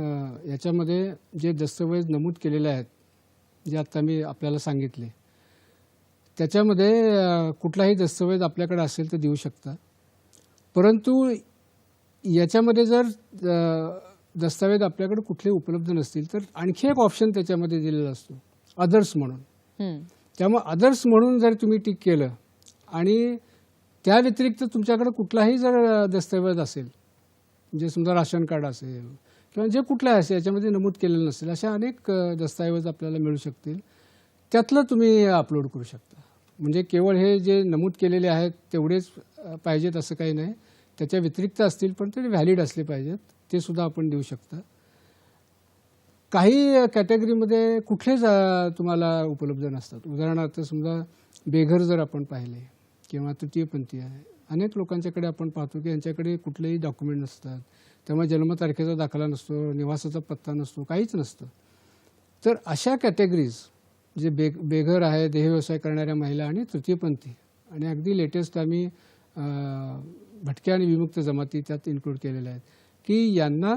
याच्यामध्ये जे दस्तऐवज नमूद केलेले आहेत जे आत्ता मी आपल्याला सांगितले त्याच्यामध्ये कुठलाही दस्तऐवज आपल्याकडे असेल तर देऊ शकता. परंतु याच्यामध्ये जर दस्तावेज आपल्याकडे कुठले उपलब्ध नसतील तर आणखी एक ऑप्शन त्याच्यामध्ये दिलेला असतो, अदर्स म्हणून. त्यामुळे अदर्स म्हणून जर तुम्ही टिक केलं आणि त्या व्यतिरिक्त तुमच्याकडे कुठलाही जर दस्तऐवज असेल, म्हणजे समजा राशन कार्ड असेल किंवा जे कुठलाही असेल याच्यामध्ये नमूद केलेलं नसेल, अशा अनेक दस्तऐवज आपल्याला मिळू शकतील. त्यातलं तुम्ही अपलोड करू शकता. म्हणजे केवळ हे जे नमूद केलेले आहेत तेवढेच पाहिजेत असं काही नाही. त्याच्या व्यतिरिक्त असतील पण ते व्हॅलिड असले पाहिजेत, ते सुद्धा आपण देऊ शकता. काही कॅटेगरीमध्ये कुठलेच तुम्हाला उपलब्ध नसतात. उदाहरणार्थ समजा बेघर जर आपण पाहिले किंवा तृतीयपंथी आहे, अनेक लोकांच्याकडे आपण पाहतो की यांच्याकडे कुठलेही डॉक्युमेंट नसतात. त्यामुळे जन्मतारखेचा दाखला नसतो, निवासाचा पत्ता नसतो, काहीच नसतं. तर अशा कॅटेगरीज जे बेघर आहे, देहव्यवसाय करणाऱ्या महिला आणि तृतीयपंथी, आणि अगदी लेटेस्ट आम्ही भटक्या आणि विमुक्त जमाती त्यात इन्क्लूड केलेल्या आहेत की यांना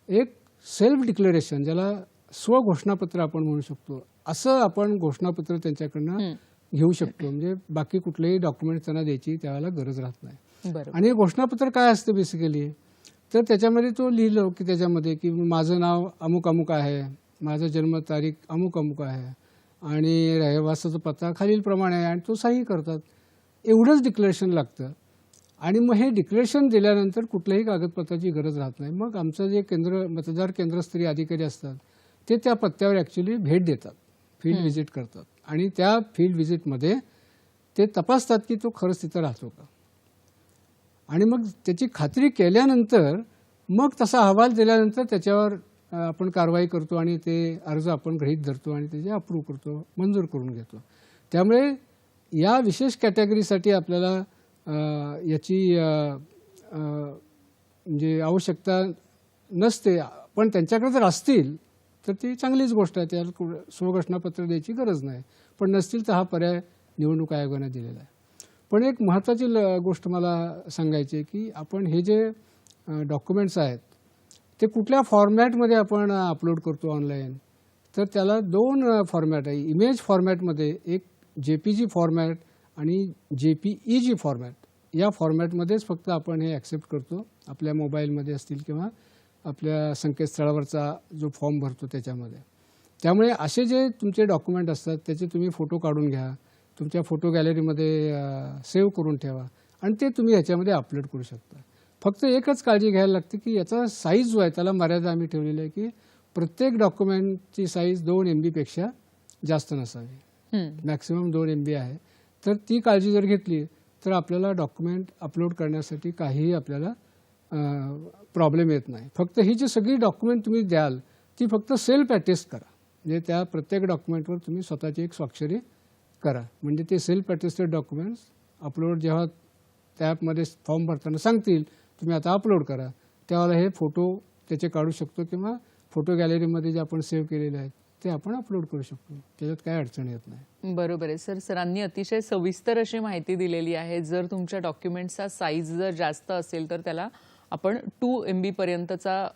एक सेल्फ डिक्लेरेशन, ज्याला स्वघोषणापत्र आपण म्हणू शकतो, असं आपण घोषणापत्र त्यांच्याकडनं घेऊ शकतो. म्हणजे बाकी कुठलेही डॉक्युमेंट त्यांना द्यायची त्यावेळेला गरज राहत नाही. आणि हे घोषणापत्र काय असतं बेसिकली, तर त्याच्यामध्ये तो लिहिलं की त्याच्यामध्ये की माझं नाव अमुक अमुक आहे, माझं जन्मतारीख अमुक अमुक आहे आणि रहिवासाचा पत्ता खालीलप्रमाणे आहे, आणि तो सही करतात. एवढंच डिक्लेरेशन लागतं. आणि मग हे डिक्लेरेशन दिल्यानंतर कुठल्याही कागदपत्राची गरज राहत नाही. मग आमचं जे मतदार केंद्रस्तरीय अधिकारी असतात ते त्या पत्त्यावर ॲक्च्युली भेट देतात, फील्ड व्हिजिट करतात, आणि त्या फील्ड व्हिजिटमध्ये ते तपासतात की तो खरंच तिथं राहतो का. आणि मग त्याची खात्री केल्यानंतर मग तसा अहवाल दिल्यानंतर त्याच्यावर आपण कारवाई करतो आणि ते अर्ज आपण गृहीत धरतो आणि त्याचे अप्रूव्ह करतो, मंजूर करून घेतो. त्यामुळे या विशेष कॅटेगरीसाठी आपल्याला याची म्हणजे आवश्यकता नसते. पण त्यांच्याकडे जर असतील तर ती चांगलीच गोष्ट आहे, त्याला स्वघोषणापत्र द्यायची गरज नाही. पण नसतील तर हा पर्याय निवडणूक आयोगाने दिलेला आहे. पण एक महत्त्वाची गोष्ट मला सांगायची आहे की आपण हे जे डॉक्युमेंट्स आहेत ते कुठल्या फॉर्मॅटमध्ये आपण अपलोड करतो ऑनलाईन, तर त्याला 2 फॉर्मॅट आहे. इमेज फॉर्मॅटमध्ये एक JPG फॉर्मॅट आणि JPEG फॉर्मॅट. या फॉर्मॅटमध्येच फक्त आपण हे ॲक्सेप्ट करतो, आपल्या मोबाईलमध्ये असतील किंवा आपल्या संकेतस्थळावरचा जो फॉर्म भरतो त्याच्यामध्ये. त्यामुळे असे जे तुमचे डॉक्युमेंट असतात त्याचे तुम्ही फोटो काढून घ्या, तुमच्या फोटो गॅलरीमध्ये सेव्ह करून ठेवा आणि ते तुम्ही ह्याच्यामध्ये अपलोड करू शकता. फक्त एकच काळजी घ्यायला लागते की याचा साईज जो आहे त्याला मर्यादा आम्ही ठेवलेली आहे की प्रत्येक डॉक्युमेंटची साईज 2 MB पेक्षा जास्त नसावी. मॅक्सिमम 2 MB आहे. तर ती काळजी जर घेतली तर आपल्याला डॉक्युमेंट अपलोड करण्यासाठी काहीही आपल्याला प्रॉब्लेम येत नाही. फक्त ही जी सगळी डॉक्युमेंट तुम्ही द्याल ती फक्त सेल्फ अटेस्ट करा. म्हणजे त्या प्रत्येक डॉक्युमेंटवर तुम्ही स्वतःची एक स्वाक्षरी करा. म्हणजे ते सेल्फ अटेस्टेड डॉक्युमेंट्स अपलोड जेव्हा त्या ॲपमध्ये फॉर्म भरताना सांगतील तुम्ही आता अपलोड करा, त्यावेळेला हे फोटो त्याचे काढू शकतो किंवा फोटो गॅलरीमध्ये जे आपण सेव्ह केलेले आहेत ते आपण अपलोड करू शकतो. त्याच्यात काही अडचण येत नाही. बरोबर आहे सर. सरांनी अतिशय सविस्तर अशी माहिती दिलेली आहे. जर तुमच्या डॉक्युमेंटचा साईज जर जास्त असेल तर त्याला आपण 2 MB पर्यंतचा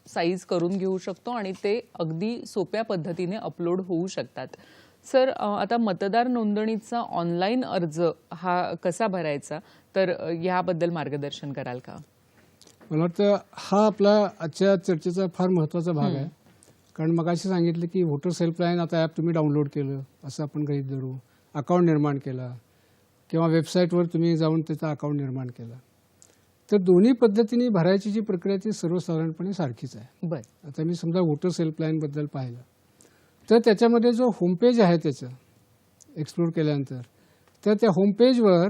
साईज करून घेऊ शकतो आणि ते अगदी सोप्या पद्धतीने अपलोड होऊ शकतात. सर आता मतदार नोंदणीचा ऑनलाईन अर्ज हा कसा भरायचा, तर याबद्दल मार्गदर्शन कराल का? मला वाटतं हा आपला आजच्या चर्चेचा फार महत्त्वाचा भाग आहे. कारण मगाशी सांगितलं की व्होटर हेल्पलाईन आता ॲप तुम्ही डाउनलोड केलं असं आपण गृहीत धरू, अकाउंट निर्माण केला किंवा वेबसाईटवर तुम्ही जाऊन त्याचा अकाउंट निर्माण केला, तर दोन्ही पद्धतीने भरायची जी प्रक्रिया ती सर्वसाधारणपणे सारखीच आहे. बरं. आता मी समजा व्होटर हेल्पलाईनबद्दल पाहिलं तर त्याच्यामध्ये जो होमपेज आहे त्याचं एक्सप्लोर केल्यानंतर तर त्या होमपेजवर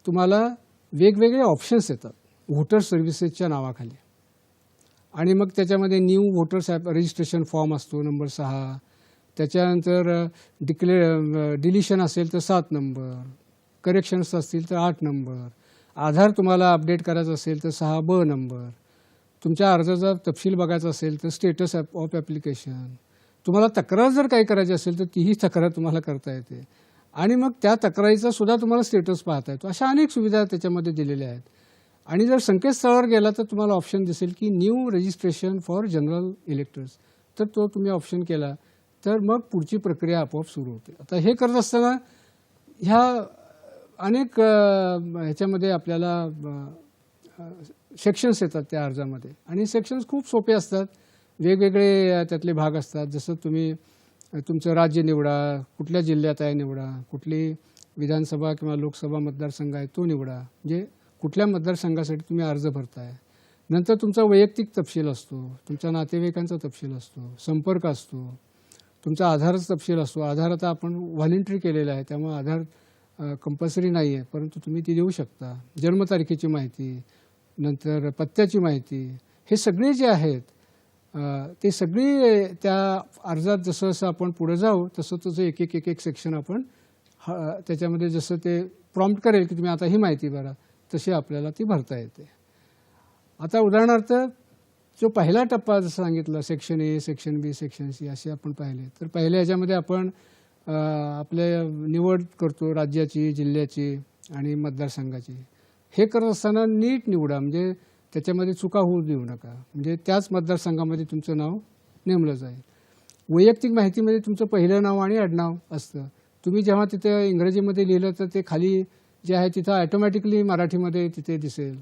तुम्हाला वेगवेगळे ऑप्शन्स येतात व्होटर सर्व्हिसेसच्या नावाखाली. आणि मग त्याच्यामध्ये new waters app registration form असतो नंबर 6, त्याच्यानंतर डिलिशन असेल तर 7 नंबर, करेक्शन्स असतील तर 8 नंबर, आधार तुम्हाला अपडेट करायचं असेल तर 6B नंबर, तुमच्या अर्जाचा तपशील बघायचा असेल तर स्टेटस ऑफ ॲप्लिकेशन, तुम्हाला तक्रार जर काही करायची असेल तर तीही तक्रार तुम्हाला करता येते आणि मग त्या तक्रारीचा सुद्धा तुम्हाला स्टेटस पाहता येतो. अशा अनेक सुविधा त्याच्यामध्ये दिलेल्या आहेत. आणि जर संकेतस्थळावर गेला तर तुम्हाला ऑप्शन दिसेल की new registration for general electors, तर तो तुम्ही ऑप्शन केला तर मग पुढची प्रक्रिया आपोआप सुरू होते. आता हे करत असताना ह्या अनेक ह्याच्यामध्ये आपल्याला सेक्शन्स येतात त्या अर्जामध्ये आणि सेक्शन्स खूप सोपे असतात. वेगवेगळे त्यातले भाग असतात. जसं तुम्ही तुमचं राज्य निवडा, कुठल्या जिल्ह्यात आहे निवडा, कुठली विधानसभा किंवा लोकसभा मतदारसंघ आहे तो निवडा, म्हणजे कुठल्या मतदारसंघासाठी तुम्ही अर्ज भरताय. नंतर तुमचा वैयक्तिक तपशील असतो, तुमच्या नातेवाईकांचा तपशील असतो, संपर्क असतो, तुमचा आधाराचा तपशील असतो. आधार आता आपण व्हॉलंटरी केलेला आहे त्यामुळे आधार कंपल्सरी नाही आहे, परंतु तुम्ही ती देऊ शकता. जन्मतारखेची माहिती, नंतर पत्त्याची माहिती, हे सगळे जे आहेत ते सगळी त्या अर्जात जसं जसं आपण पुढे जाऊ तसं तसं एक एक एक सेक्शन आपण त्याच्यामध्ये जसं ते प्रॉम्प्ट करेल की तुम्ही आता ही माहिती भरा तशी आपल्याला ती भरता येते. आता उदाहरणार्थ जो पहिला टप्पा जसं सांगितलं section A, section B, section C असे आपण पाहिले, तर पहिल्या ह्याच्यामध्ये आपण आपले निवड करतो राज्याची, जिल्ह्याची आणि मतदारसंघाची. हे करत असताना नीट निवडा, म्हणजे त्याच्यामध्ये चुका होऊ देऊ नका, म्हणजे त्याच मतदारसंघामध्ये तुमचं नाव नेमलं जाईल. वैयक्तिक माहितीमध्ये तुमचं पहिलं नाव आणि आडनाव असतं. तुम्ही जेव्हा तिथे इंग्रजीमध्ये लिहिलं तर ते खाली जे आहे तिथं ॲटोमॅटिकली मराठीमध्ये तिथे दिसेल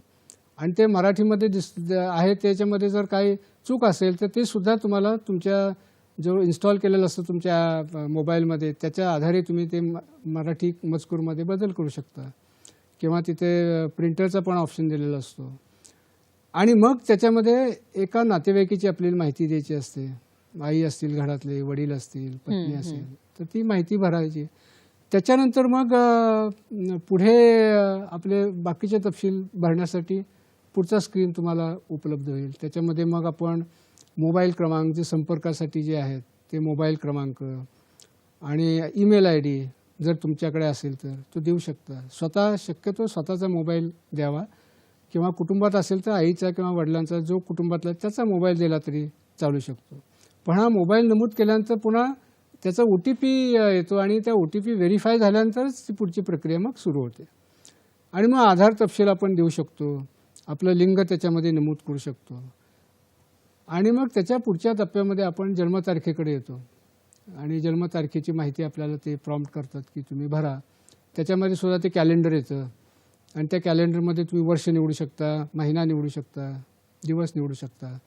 आणि ते मराठीमध्ये आहे त्याच्यामध्ये जर काही चूक असेल तर ते सुद्धा तुम्हाला तुमच्या जो इन्स्टॉल केलेलं असतं तुमच्या मोबाईलमध्ये त्याच्या आधारे तुम्ही ते मराठी मजकूरमध्ये बदल करू शकता किंवा तिथे प्रिंटरचा पण ऑप्शन दिलेला असतो. आणि मग त्याच्यामध्ये एका नातेवाईकीची आपल्याला माहिती द्यायची असते. आई असतील घरातले, वडील असतील, पत्नी असेल, तर ती माहिती भरायची. त्याच्यानंतर मग पुढे आपले बाकीचे तपशील भरण्यासाठी पुढचा स्क्रीन तुम्हाला उपलब्ध होईल. त्याच्यामध्ये मग आपण मोबाईल क्रमांक जे संपर्कासाठी जे आहेत ते मोबाईल क्रमांक आणि ईमेल ID जर तुमच्याकडे असेल तर तो देऊ शकता. शक्यतो स्वतःचा मोबाईल द्यावा किंवा कुटुंबात असेल तर आईचा किंवा वडिलांचा जो कुटुंबातला त्याचा मोबाईल दिला तरी चालू शकतो. पण हा मोबाईल नमूद केल्यानंतर पुन्हा त्याचा OTP येतो आणि त्या OTP व्हेरीफाय झाल्यानंतरच ती पुढची प्रक्रिया मग सुरू होते. आणि मग आधार तपशील आपण देऊ शकतो, आपलं लिंग त्याच्यामध्ये नमूद करू शकतो आणि मग त्याच्या पुढच्या टप्प्यामध्ये आपण जन्मतारखेकडे येतो आणि जन्मतारखेची माहिती आपल्याला ते प्रॉम्प्ट करतात की तुम्ही भरा. त्याच्यामध्ये सुद्धा ते कॅलेंडर येतं आणि त्या कॅलेंडरमध्ये तुम्ही वर्ष निवडू शकता, महिना निवडू शकता, दिवस निवडू शकता,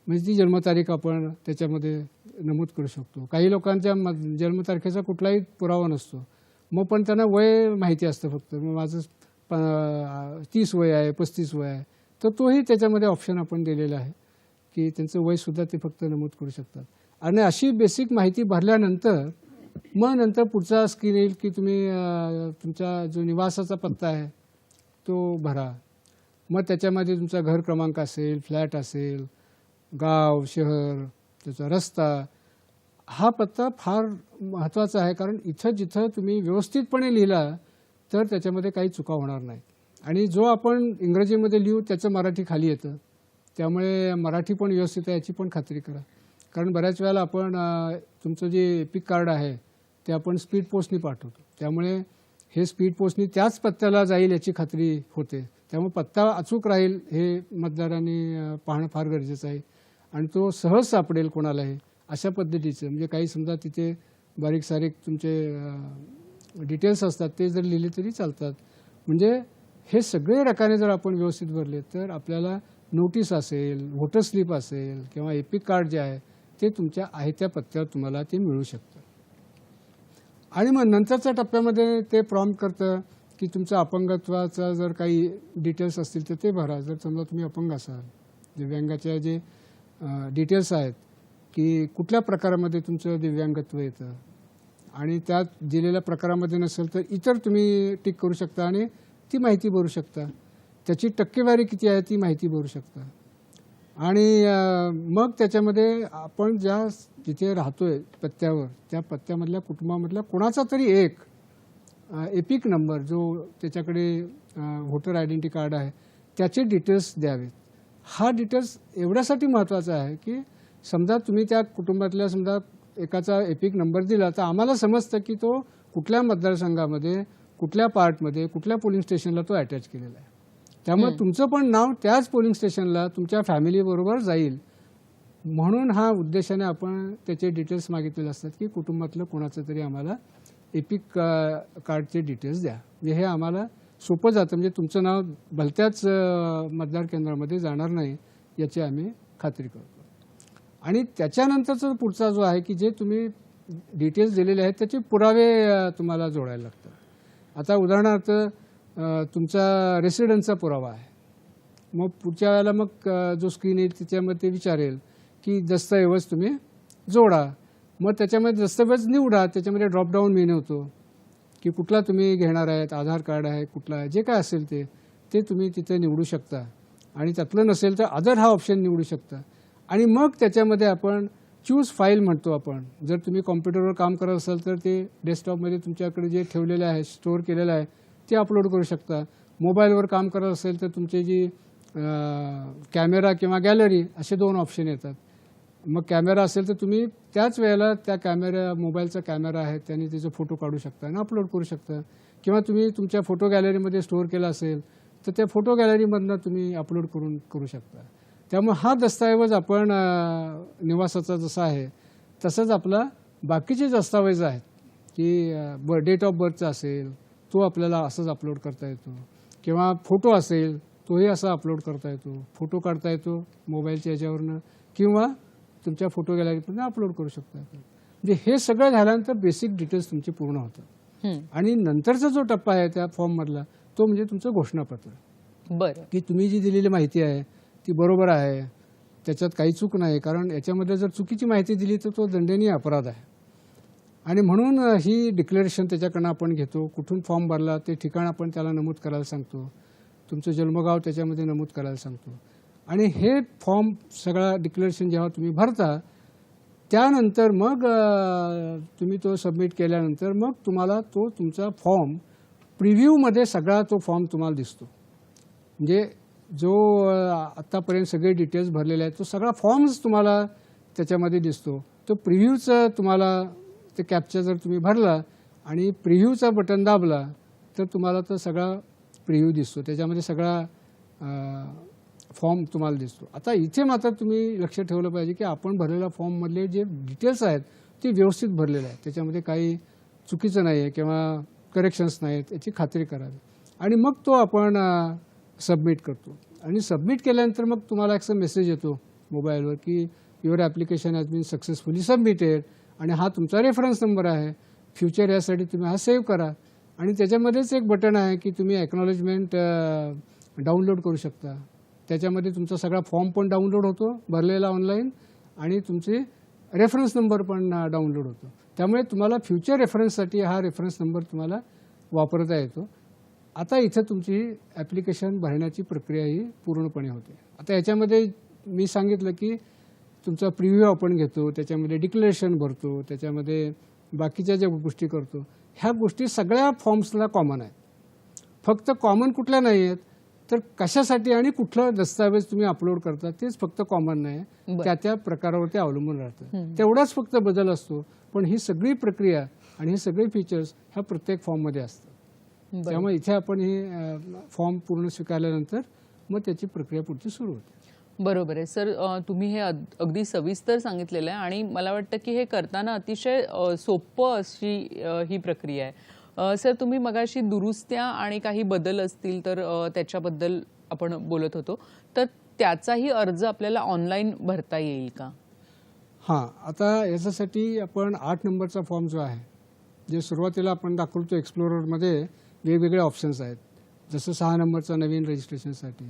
म्हणजे ती जन्मतारीख आपण त्याच्यामध्ये नमूद करू शकतो. काही लोकांच्या जन्मतारखेचा कुठलाही पुरावा नसतो, मग पण त्यांना वय माहिती असतं फक्त, मग माझं 30 वय आहे, 35 वय आहे, तर तोही त्याच्यामध्ये ऑप्शन आपण दिलेला आहे की त्यांचं वयसुद्धा ते फक्त नमूद करू शकतात. आणि अशी बेसिक माहिती भरल्यानंतर मग नंतर पुढचा स्क्रीन येईल की तुम्ही तुमचा जो निवासाचा पत्ता आहे तो भरा. मग त्याच्यामध्ये तुमचा घर क्रमांक असेल, फ्लॅट असेल, गाव, शहर, त्याचा रस्ता, हा पत्ता फार महत्त्वाचा आहे, कारण इथं जिथं तुम्ही व्यवस्थितपणे लिहिला तर त्याच्यामध्ये काही चुका होणार नाही. आणि जो आपण इंग्रजीमध्ये लिहू त्याचं मराठी खाली येतं, त्यामुळे मराठी पण व्यवस्थित आहे याची पण खात्री करा. कारण बऱ्याच वेळेला आपण तुमचं जे एपिक कार्ड आहे ते आपण स्पीड पोस्टनी पाठवतो, त्यामुळे हे स्पीड पोस्टनी त्याच पत्त्याला जाईल याची खात्री होते. त्यामुळे पत्ता अचूक राहील हे मतदारांनी पाहणं फार गरजेचं आहे. आणि तो सहज सापडेल कोणालाही अशा पद्धतीचं, म्हणजे काही समजा तिथे बारीक सारीक तुमचे डिटेल्स असतात ते जर लिहिले तरी चालतात. म्हणजे हे सगळे रकाने जर आपण व्यवस्थित भरले तर आपल्याला नोटीस असेल, व्होटर स्लिप असेल किंवा एपिक कार्ड जे आहे ते तुमच्या आहे त्या पत्त्यावर तुम्हाला ते मिळू शकतं. आणि मग नंतरच्या टप्प्यामध्ये ते प्रॉम्प्ट करतं की तुमचं अपंगत्वाचा जर काही डिटेल्स असतील तर ते भरा. जर समजा तुम्ही अपंग असाल, दिव्यांगाच्या जे डिटेल्स आहेत की कुठल्या प्रकारामध्ये तुमचं दिव्यांगत्व येतं आणि त्यात दिलेल्या प्रकारामध्ये नसेल तर इतर तुम्ही टिक करू शकता आणि ती माहिती भरू शकता. त्याची टक्केवारी किती आहे ती माहिती भरू शकता. आणि मग त्याच्यामध्ये आपण जिथे राहतोय पत्त्यावर त्या पत्त्यामधल्या कुटुंबामधल्या कोणाचा तरी एक एपिक नंबर जो त्याच्याकडे व्होटर आयडेंटिटी कार्ड आहे त्याचे डिटेल्स द्यावेत. हा डिटेल्स एवढ्यासाठी महत्त्वाचा आहे की समजा तुम्ही त्या कुटुंबातल्या समजा एकाचा एपिक नंबर दिला तर आम्हाला समजतं की तो कुठल्या मतदारसंघामध्ये, कुठल्या पार्टमध्ये, कुठल्या पोलिंग स्टेशनला तो अटॅच केलेला आहे. त्यामुळे तुमचं पण नाव त्याच पोलिंग स्टेशनला तुमच्या फॅमिलीबरोबर जाईल. म्हणून हा उद्देशाने आपण त्याचे डिटेल्स मागितलेले असतात की कुटुंबातलं कोणाचं तरी आम्हाला एपिक कार्डचे डिटेल्स द्या. म्हणजे हे आम्हाला सोपं जातं, म्हणजे तुमचं नाव भलत्याच मतदार केंद्रामध्ये जाणार नाही याची आम्ही खात्री करतो. आणि त्याच्यानंतरचा पुढचा जो आहे की जे तुम्ही डिटेल्स दिलेले आहेत त्याचे पुरावे तुम्हाला जोडायला लागतात. आता उदाहरणार्थ तुमचा रेसिडेन्सचा पुरावा आहे, मग पुढच्या वेळेला मग जो स्क्रीन येईल त्याच्यामध्ये विचारेल की दस्तऐवज तुम्ही जोडा. मग त्याच्यामध्ये दस्तऐवज निवडा, त्याच्यामध्ये ड्रॉपडाऊन मेनू होतो की कुठला तुम्ही घेणार आहेत, आधार कार्ड आहे कुठला आहे, जे काय असेल ते तुम्ही तिथे निवडू शकता. आणि त्यातलं नसेल तर अदर हा ऑप्शन निवडू शकता. आणि मग त्याच्यामध्ये आपण चूज फाईल म्हणतो आपण. जर तुम्ही कॉम्प्युटरवर काम करत असाल तर ते डेस्कटॉपमध्ये तुमच्याकडे जे ठेवलेलं आहे, स्टोअर केलेलं आहे ते अपलोड करू शकता. मोबाईलवर काम करत असेल तर तुमचे जी कॅमेरा किंवा गॅलरी असे 2 ऑप्शन येतात. मग कॅमेरा असेल तर तुम्ही त्याच वेळेला त्या मोबाईलचा कॅमेरा आहे त्याने त्याचे फोटो काढू शकता आणि अपलोड करू शकता. किंवा तुम्ही तुमच्या फोटो गॅलरीमध्ये स्टोअर केला असेल तर त्या फोटो गॅलरीमधनं तुम्ही अपलोड करू शकता. त्यामुळे हा दस्तऐवज आपण निवासाचा जसा आहे तसंच आपला बाकीचे दस्तावेज आहेत की डेट ऑफ बर्थचा असेल तो आपल्याला असंच अपलोड करता येतो, किंवा फोटो असेल तोही असा अपलोड करता येतो. फोटो काढता येतो मोबाईलच्या याच्यावरनं किंवा तुमच्या फोटो गॅलरीमधून अपलोड करू शकता. म्हणजे हे सगळं झाल्यानंतर बेसिक डिटेल्स तुमचे पूर्ण होतात. आणि नंतरचा जो टप्पा आहे त्या फॉर्ममधला तो म्हणजे तुमचं घोषणापत्र. बरं, की तुम्ही जी दिलेली माहिती आहे ती बरोबर आहे, त्याच्यात काही चूक नाही. कारण याच्यामध्ये जर चुकीची माहिती दिली तर तो दंडनीय अपराध आहे. आणि म्हणून ही डिक्लेरेशन त्याच्याकडनं आपण घेतो. कुठून फॉर्म भरला ते ठिकाण आपण त्याला नमूद करायला सांगतो, तुमचं जन्मगाव त्याच्यामध्ये नमूद करायला सांगतो. आणि हे फॉर्म सगळा डिक्लेरेशन जेव्हा तुम्ही भरता त्यानंतर मग तुम्ही तो सबमिट केल्यानंतर मग तुम्हाला तो तुमचा फॉर्म प्रिव्ह्यूमध्ये सगळा तो फॉर्म तुम्हाला दिसतो. म्हणजे जो आत्तापर्यंत सगळे डिटेल्स भरलेले आहेत तो सगळा फॉर्मच तुम्हाला त्याच्यामध्ये दिसतो. तो प्रिव्ह्यूचं तुम्हाला ते कॅप्चर जर तुम्ही भरला आणि प्रिव्ह्यूचा बटन दाबला तर तुम्हाला तो सगळा प्रिव्ह्यू दिसतो, त्याच्यामध्ये सगळा फॉर्म तुम्हाला दिसतो. आता इथे मात्र तुम्ही लक्ष ठेवलं पाहिजे की आपण भरलेल्या फॉर्ममधले जे डिटेल्स आहेत ते व्यवस्थित भरलेले आहेत, त्याच्यामध्ये काही चुकीचं नाही आहे किंवा करेक्शन्स नाहीत याची खात्री करावी. आणि मग तो आपण सबमिट करतो. आणि सबमिट केल्यानंतर मग तुम्हाला एक मेसेज येतो मोबाईलवर की your application has been successfully submitted आणि हा तुमचा रेफरन्स नंबर आहे. फ्युचर यासाठी तुम्ही हा सेव्ह करा. आणि त्याच्यामध्येच एक बटन आहे की तुम्ही ॲक्नॉलेजमेंट डाउनलोड करू शकता. त्याच्यामध्ये तुमचा सगळा फॉर्म पण डाउनलोड होतो भरलेला ऑनलाईन आणि तुमचे रेफरन्स नंबर पण डाउनलोड होतो. त्यामुळे तुम्हाला फ्युचर रेफरन्ससाठी हा रेफरन्स नंबर तुम्हाला वापरता येतो. आता इथं तुमची ॲप्लिकेशन भरण्याची प्रक्रिया ही पूर्णपणे होते. आता याच्यामध्ये मी सांगितलं की तुमचा प्रिव्ह्यू आपण घेतो, त्याच्यामध्ये डिक्लेरेशन भरतो, त्याच्यामध्ये बाकीच्या ज्या गोष्टी करतो, ह्या गोष्टी सगळ्या फॉर्म्सला कॉमन आहेत. फक्त कॉमन कुठल्या नाही आहेत तर कशासाठी आणि कुठलं दस्तावेज तुम्ही अपलोड करता तेच फक्त कॉमन नाही, बरं. त्या त्या प्रकारावरती अवलंबून राहतं. तेवढाच फक्त बदल असतो, पण ही सगळी प्रक्रिया आणि हे सगळे फीचर्स ह्या प्रत्येक फॉर्ममध्ये असतात. बरं. त्यामुळे इथे आपण हे फॉर्म पूर्ण स्वीकारल्यानंतर मग त्याची प्रक्रिया पुढची सुरू होते. बरोबर आहे सर. तुम्ही हे अगदी सविस्तर सांगितलेलं आहे आणि मला वाटतं की हे करताना अतिशय सोपं अशी ही प्रक्रिया आहे. सर, तुम्ही मगाशी दुरुस्त्या आणि काही बदल असतील तर त्याच्याबद्दल आपण बोलत होतो, तर त्याचाही अर्ज आपल्याला ऑनलाईन भरता येईल का? हां, आता याच्यासाठी आपण 8 नंबरचा फॉर्म जो आहे, जे सुरुवातीला आपण दाखवतो एक्सप्लोररमध्ये वेगवेगळे ऑप्शन्स आहेत. जसं 6 नंबरचा नवीन रजिस्ट्रेशनसाठी,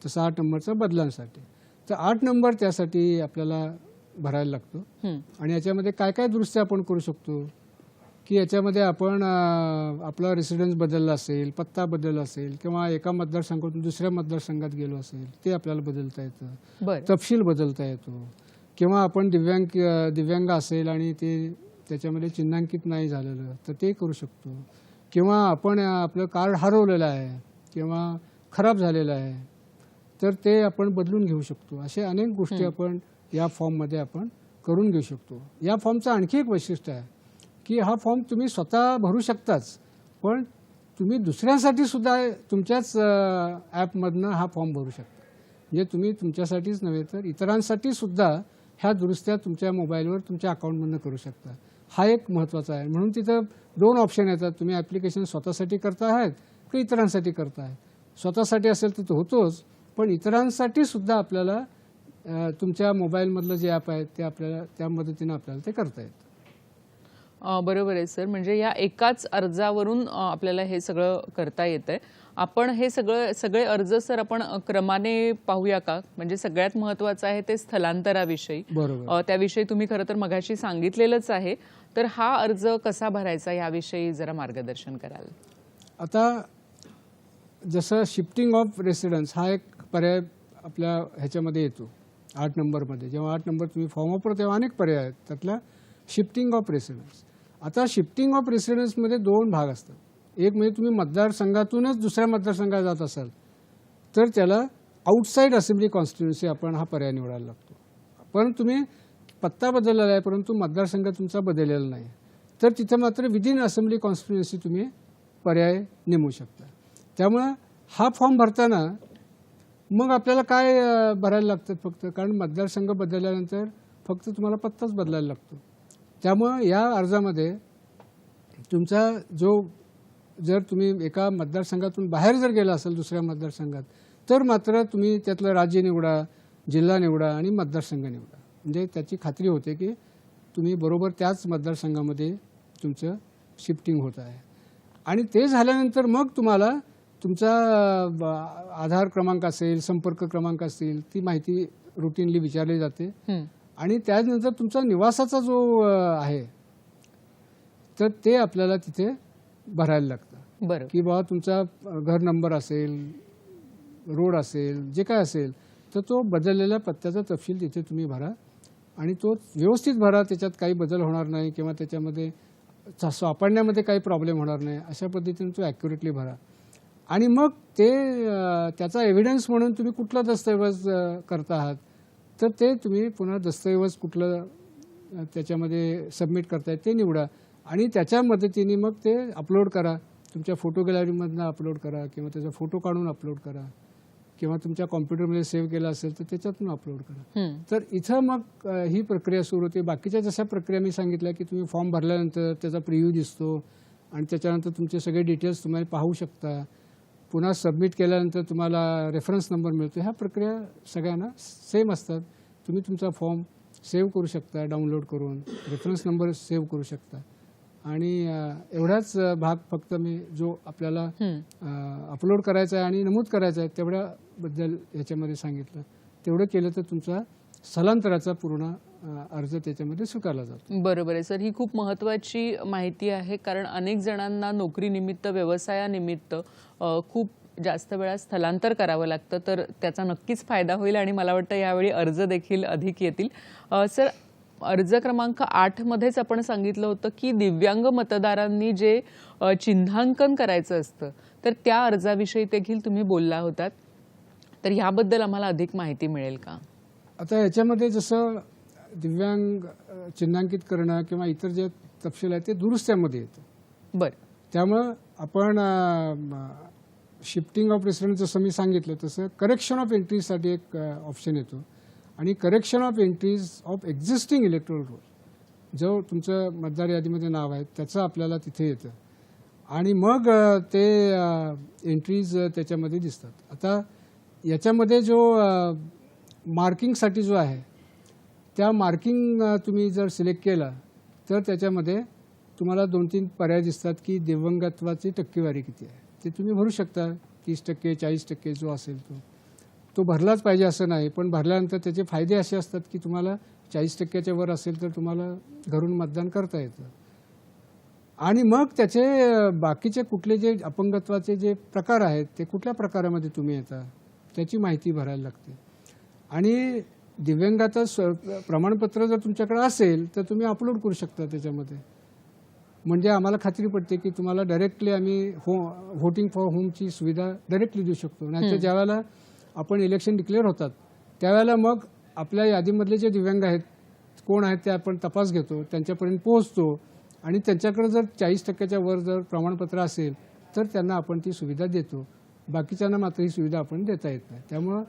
तसं 8 नंबरचा बदलांसाठी. तर 8 नंबर त्यासाठी आपल्याला भरायला लागतो. आणि याच्यामध्ये काय काय दुरुस्त्या आपण करू शकतो की याच्यामध्ये आपण आपला रेसिडेन्स बदलला असेल, पत्ता बदलला असेल किंवा एका मतदारसंघातून दुसऱ्या मतदारसंघात गेलो असेल ते आपल्याला बदलता येतं. बरं. तपशील बदलता येतो. किंवा आपण दिव्यांग असेल आणि ते त्याच्यामध्ये चिन्हांकित नाही झालेलं तर ते करू शकतो. किंवा आपण आपलं कार्ड हरवलेलं आहे किंवा खराब झालेलं आहे तर ते आपण बदलून घेऊ शकतो. अशा अनेक गोष्टी आपण या फॉर्ममध्ये आपण करून घेऊ शकतो. या फॉर्मचं आणखी एक वैशिष्ट्य आहे की हा फॉर्म तुम्ही स्वतः भरू शकताच, पण तुम्ही दुसऱ्यांसाठी सुद्धा तुमच्याच ॲपमधनं हा फॉर्म भरू शकता. म्हणजे तुम्ही तुमच्यासाठीच नव्हे तर इतरांसाठी सुद्धा ह्या दुरुस्त्या तुमच्या मोबाईलवर तुमच्या अकाउंटमधनं करू शकता. हा एक महत्त्वाचा आहे. म्हणून तिथं 2 ऑप्शन येतात. तुम्ही ॲप्लिकेशन स्वतःसाठी करता आहात की इतरांसाठी करता आहात. स्वतःसाठी असेल तर तो होतोच, पण इतरांसाठी सुद्धा आपल्याला तुमच्या मोबाईलमधलं जे ॲप आहे ते आपल्याला त्या मदतीनं आपल्याला ते करता येतं. बरोबर आहे सर. म्हणजे या एकाच अर्जावरून आपल्याला हे सगळं करता येतंय. आपण हे सगळे अर्ज सर आपण क्रमाने पाहूया का? म्हणजे सगळ्यात महत्त्वाचं आहे ते स्थलांतराविषयी. बरोबर. त्याविषयी तुम्ही खरं तर मगाशी सांगितलेलंच आहे. तर हा अर्ज कसा भरायचा याविषयी जरा मार्गदर्शन कराल? आता जसं शिफ्टिंग ऑफ रेसिडेन्स हा एक पर्याय आपल्या ह्याच्यामध्ये येतो 8 नंबरमध्ये. जेव्हा 8 नंबर तुम्ही फॉर्म वापरता तेव्हा अनेक पर्याय आहेत. त्यातला शिफ्टिंग ऑफ रेसिडेन्स. आता शिफ्टिंग ऑफ रेसिडेन्समध्ये 2 भाग असतात. एक म्हणजे तुम्ही मतदारसंघातूनच दुसऱ्या मतदारसंघात जात असाल तर त्याला आउटसाईड असेंब्ली कॉन्स्टिट्युन्सी आपण हा पर्याय निवडायला लागतो. पण तुम्ही पत्ता बदललेला आहे परंतु मतदारसंघ तुमचा बदललेला नाही तर तिथं मात्र विदिन असेंब्ली कॉन्स्टिट्युन्सी तुम्ही पर्याय नेमू शकता. त्यामुळं हा फॉर्म भरताना मग आपल्याला काय भरायला लागतं फक्त, कारण मतदारसंघ बदलल्यानंतर फक्त तुम्हाला पत्ताच बदलायला लागतो. त्यामुळं या अर्जामध्ये तुमचा जर तुम्ही एका मतदारसंघातून बाहेर जर गेला असेल दुसऱ्या मतदारसंघात तर मात्र तुम्ही त्यातलं राज्य निवडा, जिल्हा निवडा आणि मतदारसंघ निवडा. म्हणजे त्याची खात्री होते की तुम्ही बरोबर त्याच मतदारसंघामध्ये तुमचं शिफ्टिंग होत आहे. आणि ते झाल्यानंतर मग तुम्हाला तुमचा आधार क्रमांक असेल, संपर्क क्रमांक असेल, ती माहिती रुटीनली विचारली जाते. आणि त्यानंतर तुमचा निवासाचा जो आहे तर ते आपल्याला तिथे भरायला लागतं. बरं. की बाबा तुमचा घर नंबर असेल, रोड असेल, जे काय असेल तर तो बदललेल्या पत्त्याचा तपशील तिथे तुम्ही भरा आणि तो व्यवस्थित भरा. त्याच्यात काही बदल होणार नाही किंवा त्याच्यामध्ये सापडण्यामध्ये काही प्रॉब्लेम होणार नाही अशा पद्धतीने तो ॲक्युरेटली भरा. आणि मग ते त्याचा एव्हिडन्स म्हणून तुम्ही कुठला दस्तऐवज करता आहात तर ते तुम्ही पुन्हा दस्तऐवज कुठलं त्याच्यामध्ये सबमिट करताय ते निवडा आणि त्याच्या मदतीने मग ते अपलोड करा. तुमच्या फोटो गॅलरीमधनं अपलोड करा किंवा त्याचा फोटो काढून अपलोड करा किंवा तुमच्या कॉम्प्युटरमध्ये सेव्ह केला असेल तर त्याच्यातून अपलोड करा. तर इथं मग ही प्रक्रिया सुरू होते. बाकीच्या जशा प्रक्रिया मी सांगितल्या की तुम्ही फॉर्म भरल्यानंतर त्याचा प्रिव्ह्यू दिसतो आणि त्याच्यानंतर तुमचे सगळे डिटेल्स तुम्हाला पाहू शकता. पुन्हा सबमिट केल्यानंतर तुम्हाला रेफरन्स नंबर मिळतो. ह्या प्रक्रिया सगळ्यांना सेम असतात. तुम्ही तुमचा फॉर्म सेव्ह करू शकता डाउनलोड करून, रेफरन्स नंबर सेव्ह करू शकता. आणि एवढाच भाग फक्त मी जो आपल्याला अपलोड करायचा आहे आणि नमूद करायचा आहे तेवढ्याबद्दल ह्याच्यामध्ये सांगितलं. तेवढं केलं तर तुमचा स्थलांतराचा पूर्ण अर्ज त्याच्यामध्ये स्वीकारला जातो. बरोबर आहे सर. ही खूप महत्त्वाची माहिती आहे कारण अनेक जणांना नोकरीनिमित्त, व्यवसायानिमित्त खूप जास्त वेळा स्थलांतर करावं लागतं तर त्याचा नक्कीच फायदा होईल आणि मला वाटतं यावेळी अर्ज देखील अधिक येतील. सर, अर्ज क्रमांक 8 मध्येच आपण सांगितलं होतं की दिव्यांग मतदारांनी जे चिन्हांकन करायचं असतं तर त्या अर्जाविषयी देखील तुम्ही बोलला होतात. तर ह्याबद्दल आम्हाला अधिक माहिती मिळेल का? आता याच्यामध्ये जसं दिव्यांग चिन्हांकित करणं किंवा इतर जे तपशील आहे ते दुरुस्त्यामध्ये येतं. बरं. त्यामुळं आपण शिफ्टिंग ऑफ रेसिडेंट जसं मी सांगितलं तसं करेक्शन ऑफ एंट्रीजसाठी एक ऑप्शन येतो आणि correction of entries of existing electoral roll जो तुमचं मतदार यादीमध्ये नाव आहे त्याचं आपल्याला तिथे येतं आणि मग ते एंट्रीज त्याच्यामध्ये दिसतात. आता याच्यामध्ये जो मार्किंगसाठी जो आहे त्या मार्किंग तुम्ही जर सिलेक्ट केला तर त्याच्यामध्ये तुम्हाला 2-3 पर्याय दिसतात की दिव्यांगत्वाची टक्केवारी किती आहे ते तुम्ही भरू शकता. 30%, 40% जो असेल तो भरलाच पाहिजे असं नाही, पण भरल्यानंतर त्याचे फायदे असे असतात की तुम्हाला 40%च्या वर असेल तर तुम्हाला घरून मतदान करता येतं आणि मग त्याचे बाकीचे कुठले जे अपंगत्वाचे जे प्रकार आहेत ते कुठल्या प्रकारामध्ये तुम्ही येता त्याची माहिती भरायला लागते आणि दिव्यांगाचं प्रमाणपत्र जर तुमच्याकडे असेल तर तुम्ही अपलोड करू शकता त्याच्यामध्ये. म्हणजे आम्हाला खात्री पडते की तुम्हाला डायरेक्टली आम्ही व्होटिंग फॉर होमची सुविधा डायरेक्टली देऊ शकतो. नाहीतर ज्यावेळेला आपण इलेक्शन डिक्लेअर होतात त्यावेळेला मग आपल्या यादीमधले जे दिव्यांग आहेत कोण आहेत ते आपण तपास घेतो, त्यांच्यापर्यंत पोहोचतो आणि त्यांच्याकडे जर 40%च्या वर जर प्रमाणपत्र असेल तर त्यांना आपण ती सुविधा देतो. बाकीच्यांना मात्र ही सुविधा आपण देता येत नाही. त्यामुळं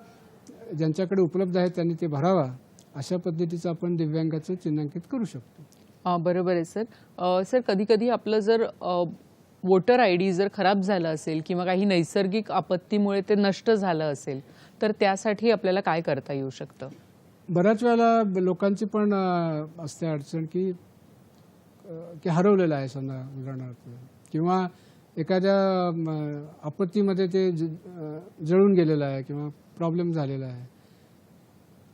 ज्यांच्याकडे उपलब्ध आहे त्यांनी ते भरावा. अशा पद्धतीचं आपण दिव्यांगाचं चिन्हांकित करू शकतो. बरोबर आहे सर. सर, कधी कधी आपलं जर वोटर आय डी जर खराब झालं असेल किंवा काही नैसर्गिक आपत्तीमुळे ते नष्ट झालं असेल तर त्यासाठी आपल्याला काय करता येऊ शकतं? बऱ्याच वेळेला लोकांची पण असते अडचण की हरवलेलं आहे समजा उदाहरणार्थ किंवा एखाद्या आपत्तीमध्ये ते जळून गेलेलं आहे किंवा प्रॉब्लेम झालेला आहे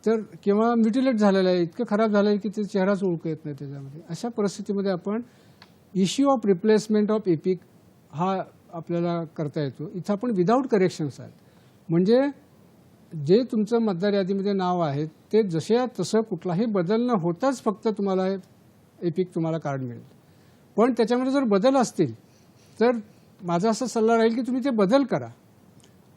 तर किंवा म्युटिलेट झालेलं आहे, इतकं खराब झालं आहे की ते चेहराच ओळखू येत नाही त्याच्यामध्ये. अशा परिस्थितीमध्ये आपण issue of replacement of epic हा आपल्याला करता येतो. इथं आपण विदाऊट करेक्शन्स आहेत म्हणजे जे तुमचं मतदार यादीमध्ये नाव आहे ते जसे तसं कुठलाही बदल न होताच फक्त तुम्हाला एपिक तुम्हाला कार्ड मिळेल. पण त्याच्यामध्ये जर बदल असतील तर माझा असा सल्ला राहील की तुम्ही ते बदल करा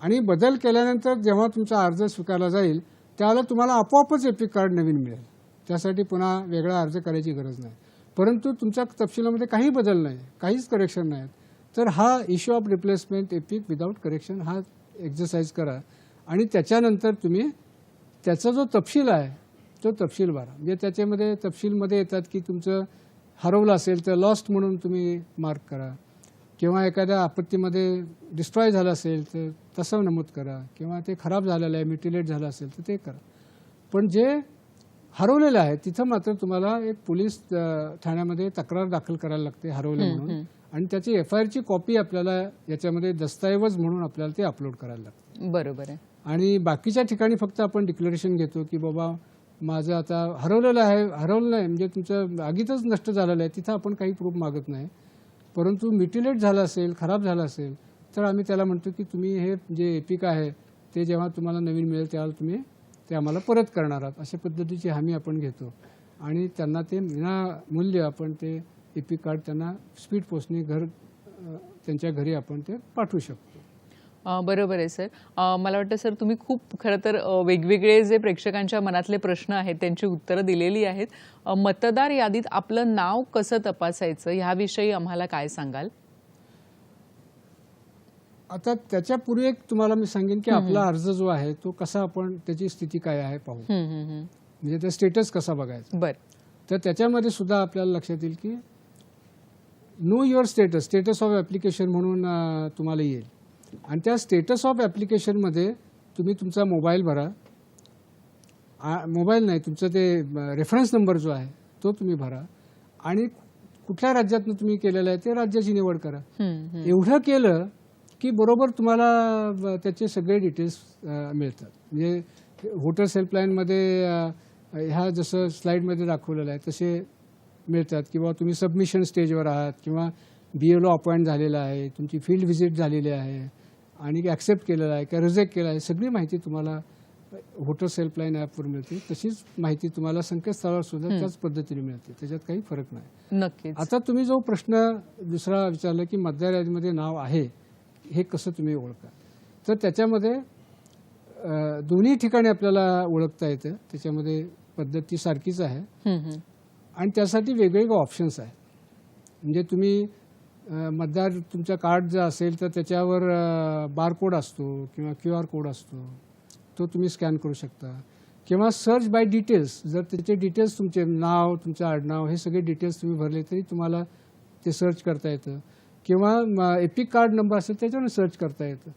आणि बदल केल्यानंतर जेव्हा तुमचा अर्ज स्वीकारला जाईल त्यावेळेला तुम्हाला आपोआपच एपिक कार्ड नवीन मिळेल. त्यासाठी पुन्हा वेगळा अर्ज करायची गरज नाही. परंतु तुमच्या तपशिलामध्ये काही बदल नाही, काहीच करेक्शन नाही तर हा issue of replacement epic without correction हा एक्झरसाइज करा आणि त्याच्यानंतर तुम्ही त्याचा जो तपशील आहे तो तपशील भरा. म्हणजे त्याच्यामध्ये तपशीलमध्ये येतात की तुमचं हरवलं असेल तर लॉस्ट म्हणून तुम्ही मार्क करा किंवा एखाद्या आपत्तीमध्ये डिस्ट्रॉय झालं असेल तर तसं नमूद करा किंवा ते खराब झालेलं आहे म्युटिलेट झालं असेल तर ते करा. पण जे हरवलेलं आहे तिथं मात्र तुम्हाला एक पोलीस ठाण्यामध्ये तक्रार दाखल करायला लागते हरवलं म्हणून आणि त्याची FIR कॉपी आपल्याला याच्यामध्ये दस्तऐवज म्हणून आपल्याला ते अपलोड करायला लागतं. बरोबर आहे. आणि बाकीच्या ठिकाणी फक्त आपण डिक्लेरेशन घेतो की बाबा माझं आता हरवलेलं आहे, हरवलं नाही म्हणजे तुमचं आगीतच नष्ट झालेलं आहे तिथं आपण काही प्रूफ मागत नाही. परंतु म्युटिलेट झालं असेल, खराब झालं असेल तर आम्ही त्याला म्हणतो की तुम्ही हे जे एपिक आहे ते जेव्हा तुम्हाला नवीन मिळेल त्यावेळेला तुम्ही ते आम्हाला परत करणार आहात अशा पद्धतीची हमी आपण घेतो आणि त्यांना ते विनामूल्य आपण ते एपिक कार्ड त्यांना स्पीड पोस्टने त्यांच्या घरी आपण ते पाठवू शकतो. बरोबर आहे सर. मला वाटतं सर तुम्ही खूप खरं तर वेगवेगळे जे प्रेक्षकांच्या मनातले प्रश्न आहेत त्यांची उत्तरं दिलेली आहेत. मतदार यादीत आपलं नाव कसं तपासायचं ह्याविषयी आम्हाला काय सांगाल? आता त्याच्यापूर्वी एक तुम्हाला मी सांगेन की आपला अर्ज जो आहे तो कसा आपण त्याची स्थिती काय आहे पाहू म्हणजे ते स्टेटस कसा बघायचा. बरं. तर त्याच्यामध्ये सुद्धा आपल्याला लक्षात येईल की know your status of application म्हणून तुम्हाला येईल आणि त्या स्टेटस ऑफ ॲप्लिकेशनमध्ये तुम्ही तुमचा मोबाईल भरा. मोबाईल नाही तुमचं ते रेफरन्स नंबर जो आहे तो तुम्ही भरा आणि कुठल्या राज्यातनं तुम्ही केलेलं आहे ते राज्याची निवड करा. एवढं केलं की बरोबर तुम्हाला त्याचे सगळे डिटेल्स मिळतात. म्हणजे व्होटर्स हेल्पलाईनमध्ये ह्या जसं स्लाईडमध्ये दाखवलेलं आहे तसे मिळतात किंवा तुम्ही सबमिशन स्टेजवर आहात किंवा BLO अपॉइंट झालेला आहे, तुमची फील्ड व्हिजिट झालेली आहे आणि ॲक्सेप्ट केलेला आहे का रिजेक्ट केला आहे सगळी माहिती तुम्हाला व्होटर्स हेल्पलाईन ॲपवर मिळते. तशीच माहिती तुम्हाला संकेतस्थळावर सुद्धा त्याच पद्धतीने मिळते, त्याच्यात काही फरक नाही. नक्कीच. आता तुम्ही जो प्रश्न दुसरा विचारला की मतदार यादीमध्ये नाव आहे हे कसं तुम्ही ओळखा, तर त्याच्यामध्ये दोन्ही ठिकाणी आपल्याला ओळखता येतं. त्याच्यामध्ये पद्धती सारखीच आहे आणि त्यासाठी वेगवेगळे ऑप्शन्स आहेत. म्हणजे तुम्ही मतदार तुमचा कार्ड जर असेल तर त्याच्यावर बारकोड असतो किंवा QR कोड असतो, तो तुम्ही स्कॅन करू शकता. किंवा सर्च बाय डिटेल्स, जर त्याचे डिटेल्स तुमचे नाव तुमचं आडनाव हे सगळे डिटेल्स तुम्ही भरले तरी तुम्हाला ते सर्च करता येतं. किंवा एपिक कार्ड नंबर असेल त्याच्यावर सर्च करता येतं.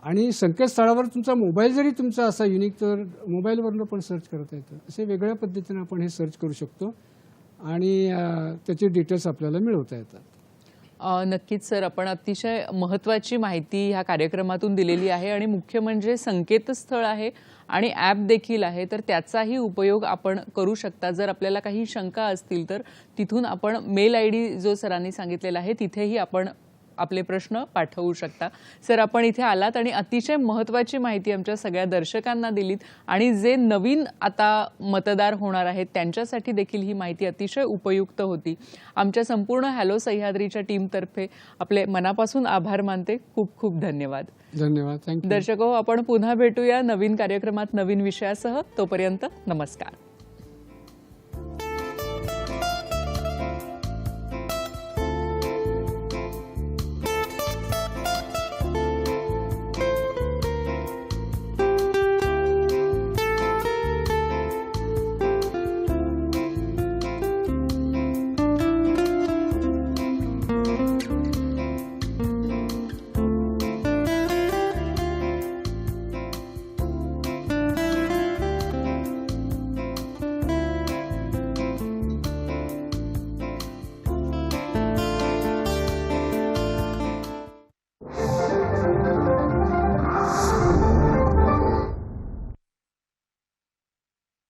आणि संकेतस्थळावर तुमचा मोबाईल जरी तुमचा असा युनिक तर मोबाईलवरनं पण सर्च करता येतं. असे वेगळ्या पद्धतीने आपण हे सर्च करू शकतो आणि त्याचे डिटेल्स आपल्याला मिळवता येतात. नक्कीच सर, आपण अतिशय महत्त्वाची माहिती ह्या कार्यक्रमातून दिलेली आहे आणि मुख्य म्हणजे संकेतस्थळ आहे आणि ॲप देखील आहे, तर त्याचाही उपयोग आपण करू शकता. जर आपल्याला काही शंका असतील तर तिथून आपण मेल ID जो सरांनी सांगितलेला आहे तिथेही आपण आपले प्रश्न पाठवू शकता. सर, आपण इथे आलात आणि अतिशय महत्त्वाची माहिती आमच्या सगळ्या दर्शकांना दिलीत आणि जे नवीन आता मतदार होणार आहेत त्यांच्यासाठी देखील ही माहिती अतिशय उपयुक्त होती. आमच्या संपूर्ण हॅलो सह्याद्रीच्या टीमतर्फे आपले मनापासून आभार मानते. खूप खूप धन्यवाद. धन्यवाद. थँक्यू. दर्शको, आपण पुन्हा भेटूया नवीन कार्यक्रमात नवीन विषयासह. तोपर्यंत नमस्कार.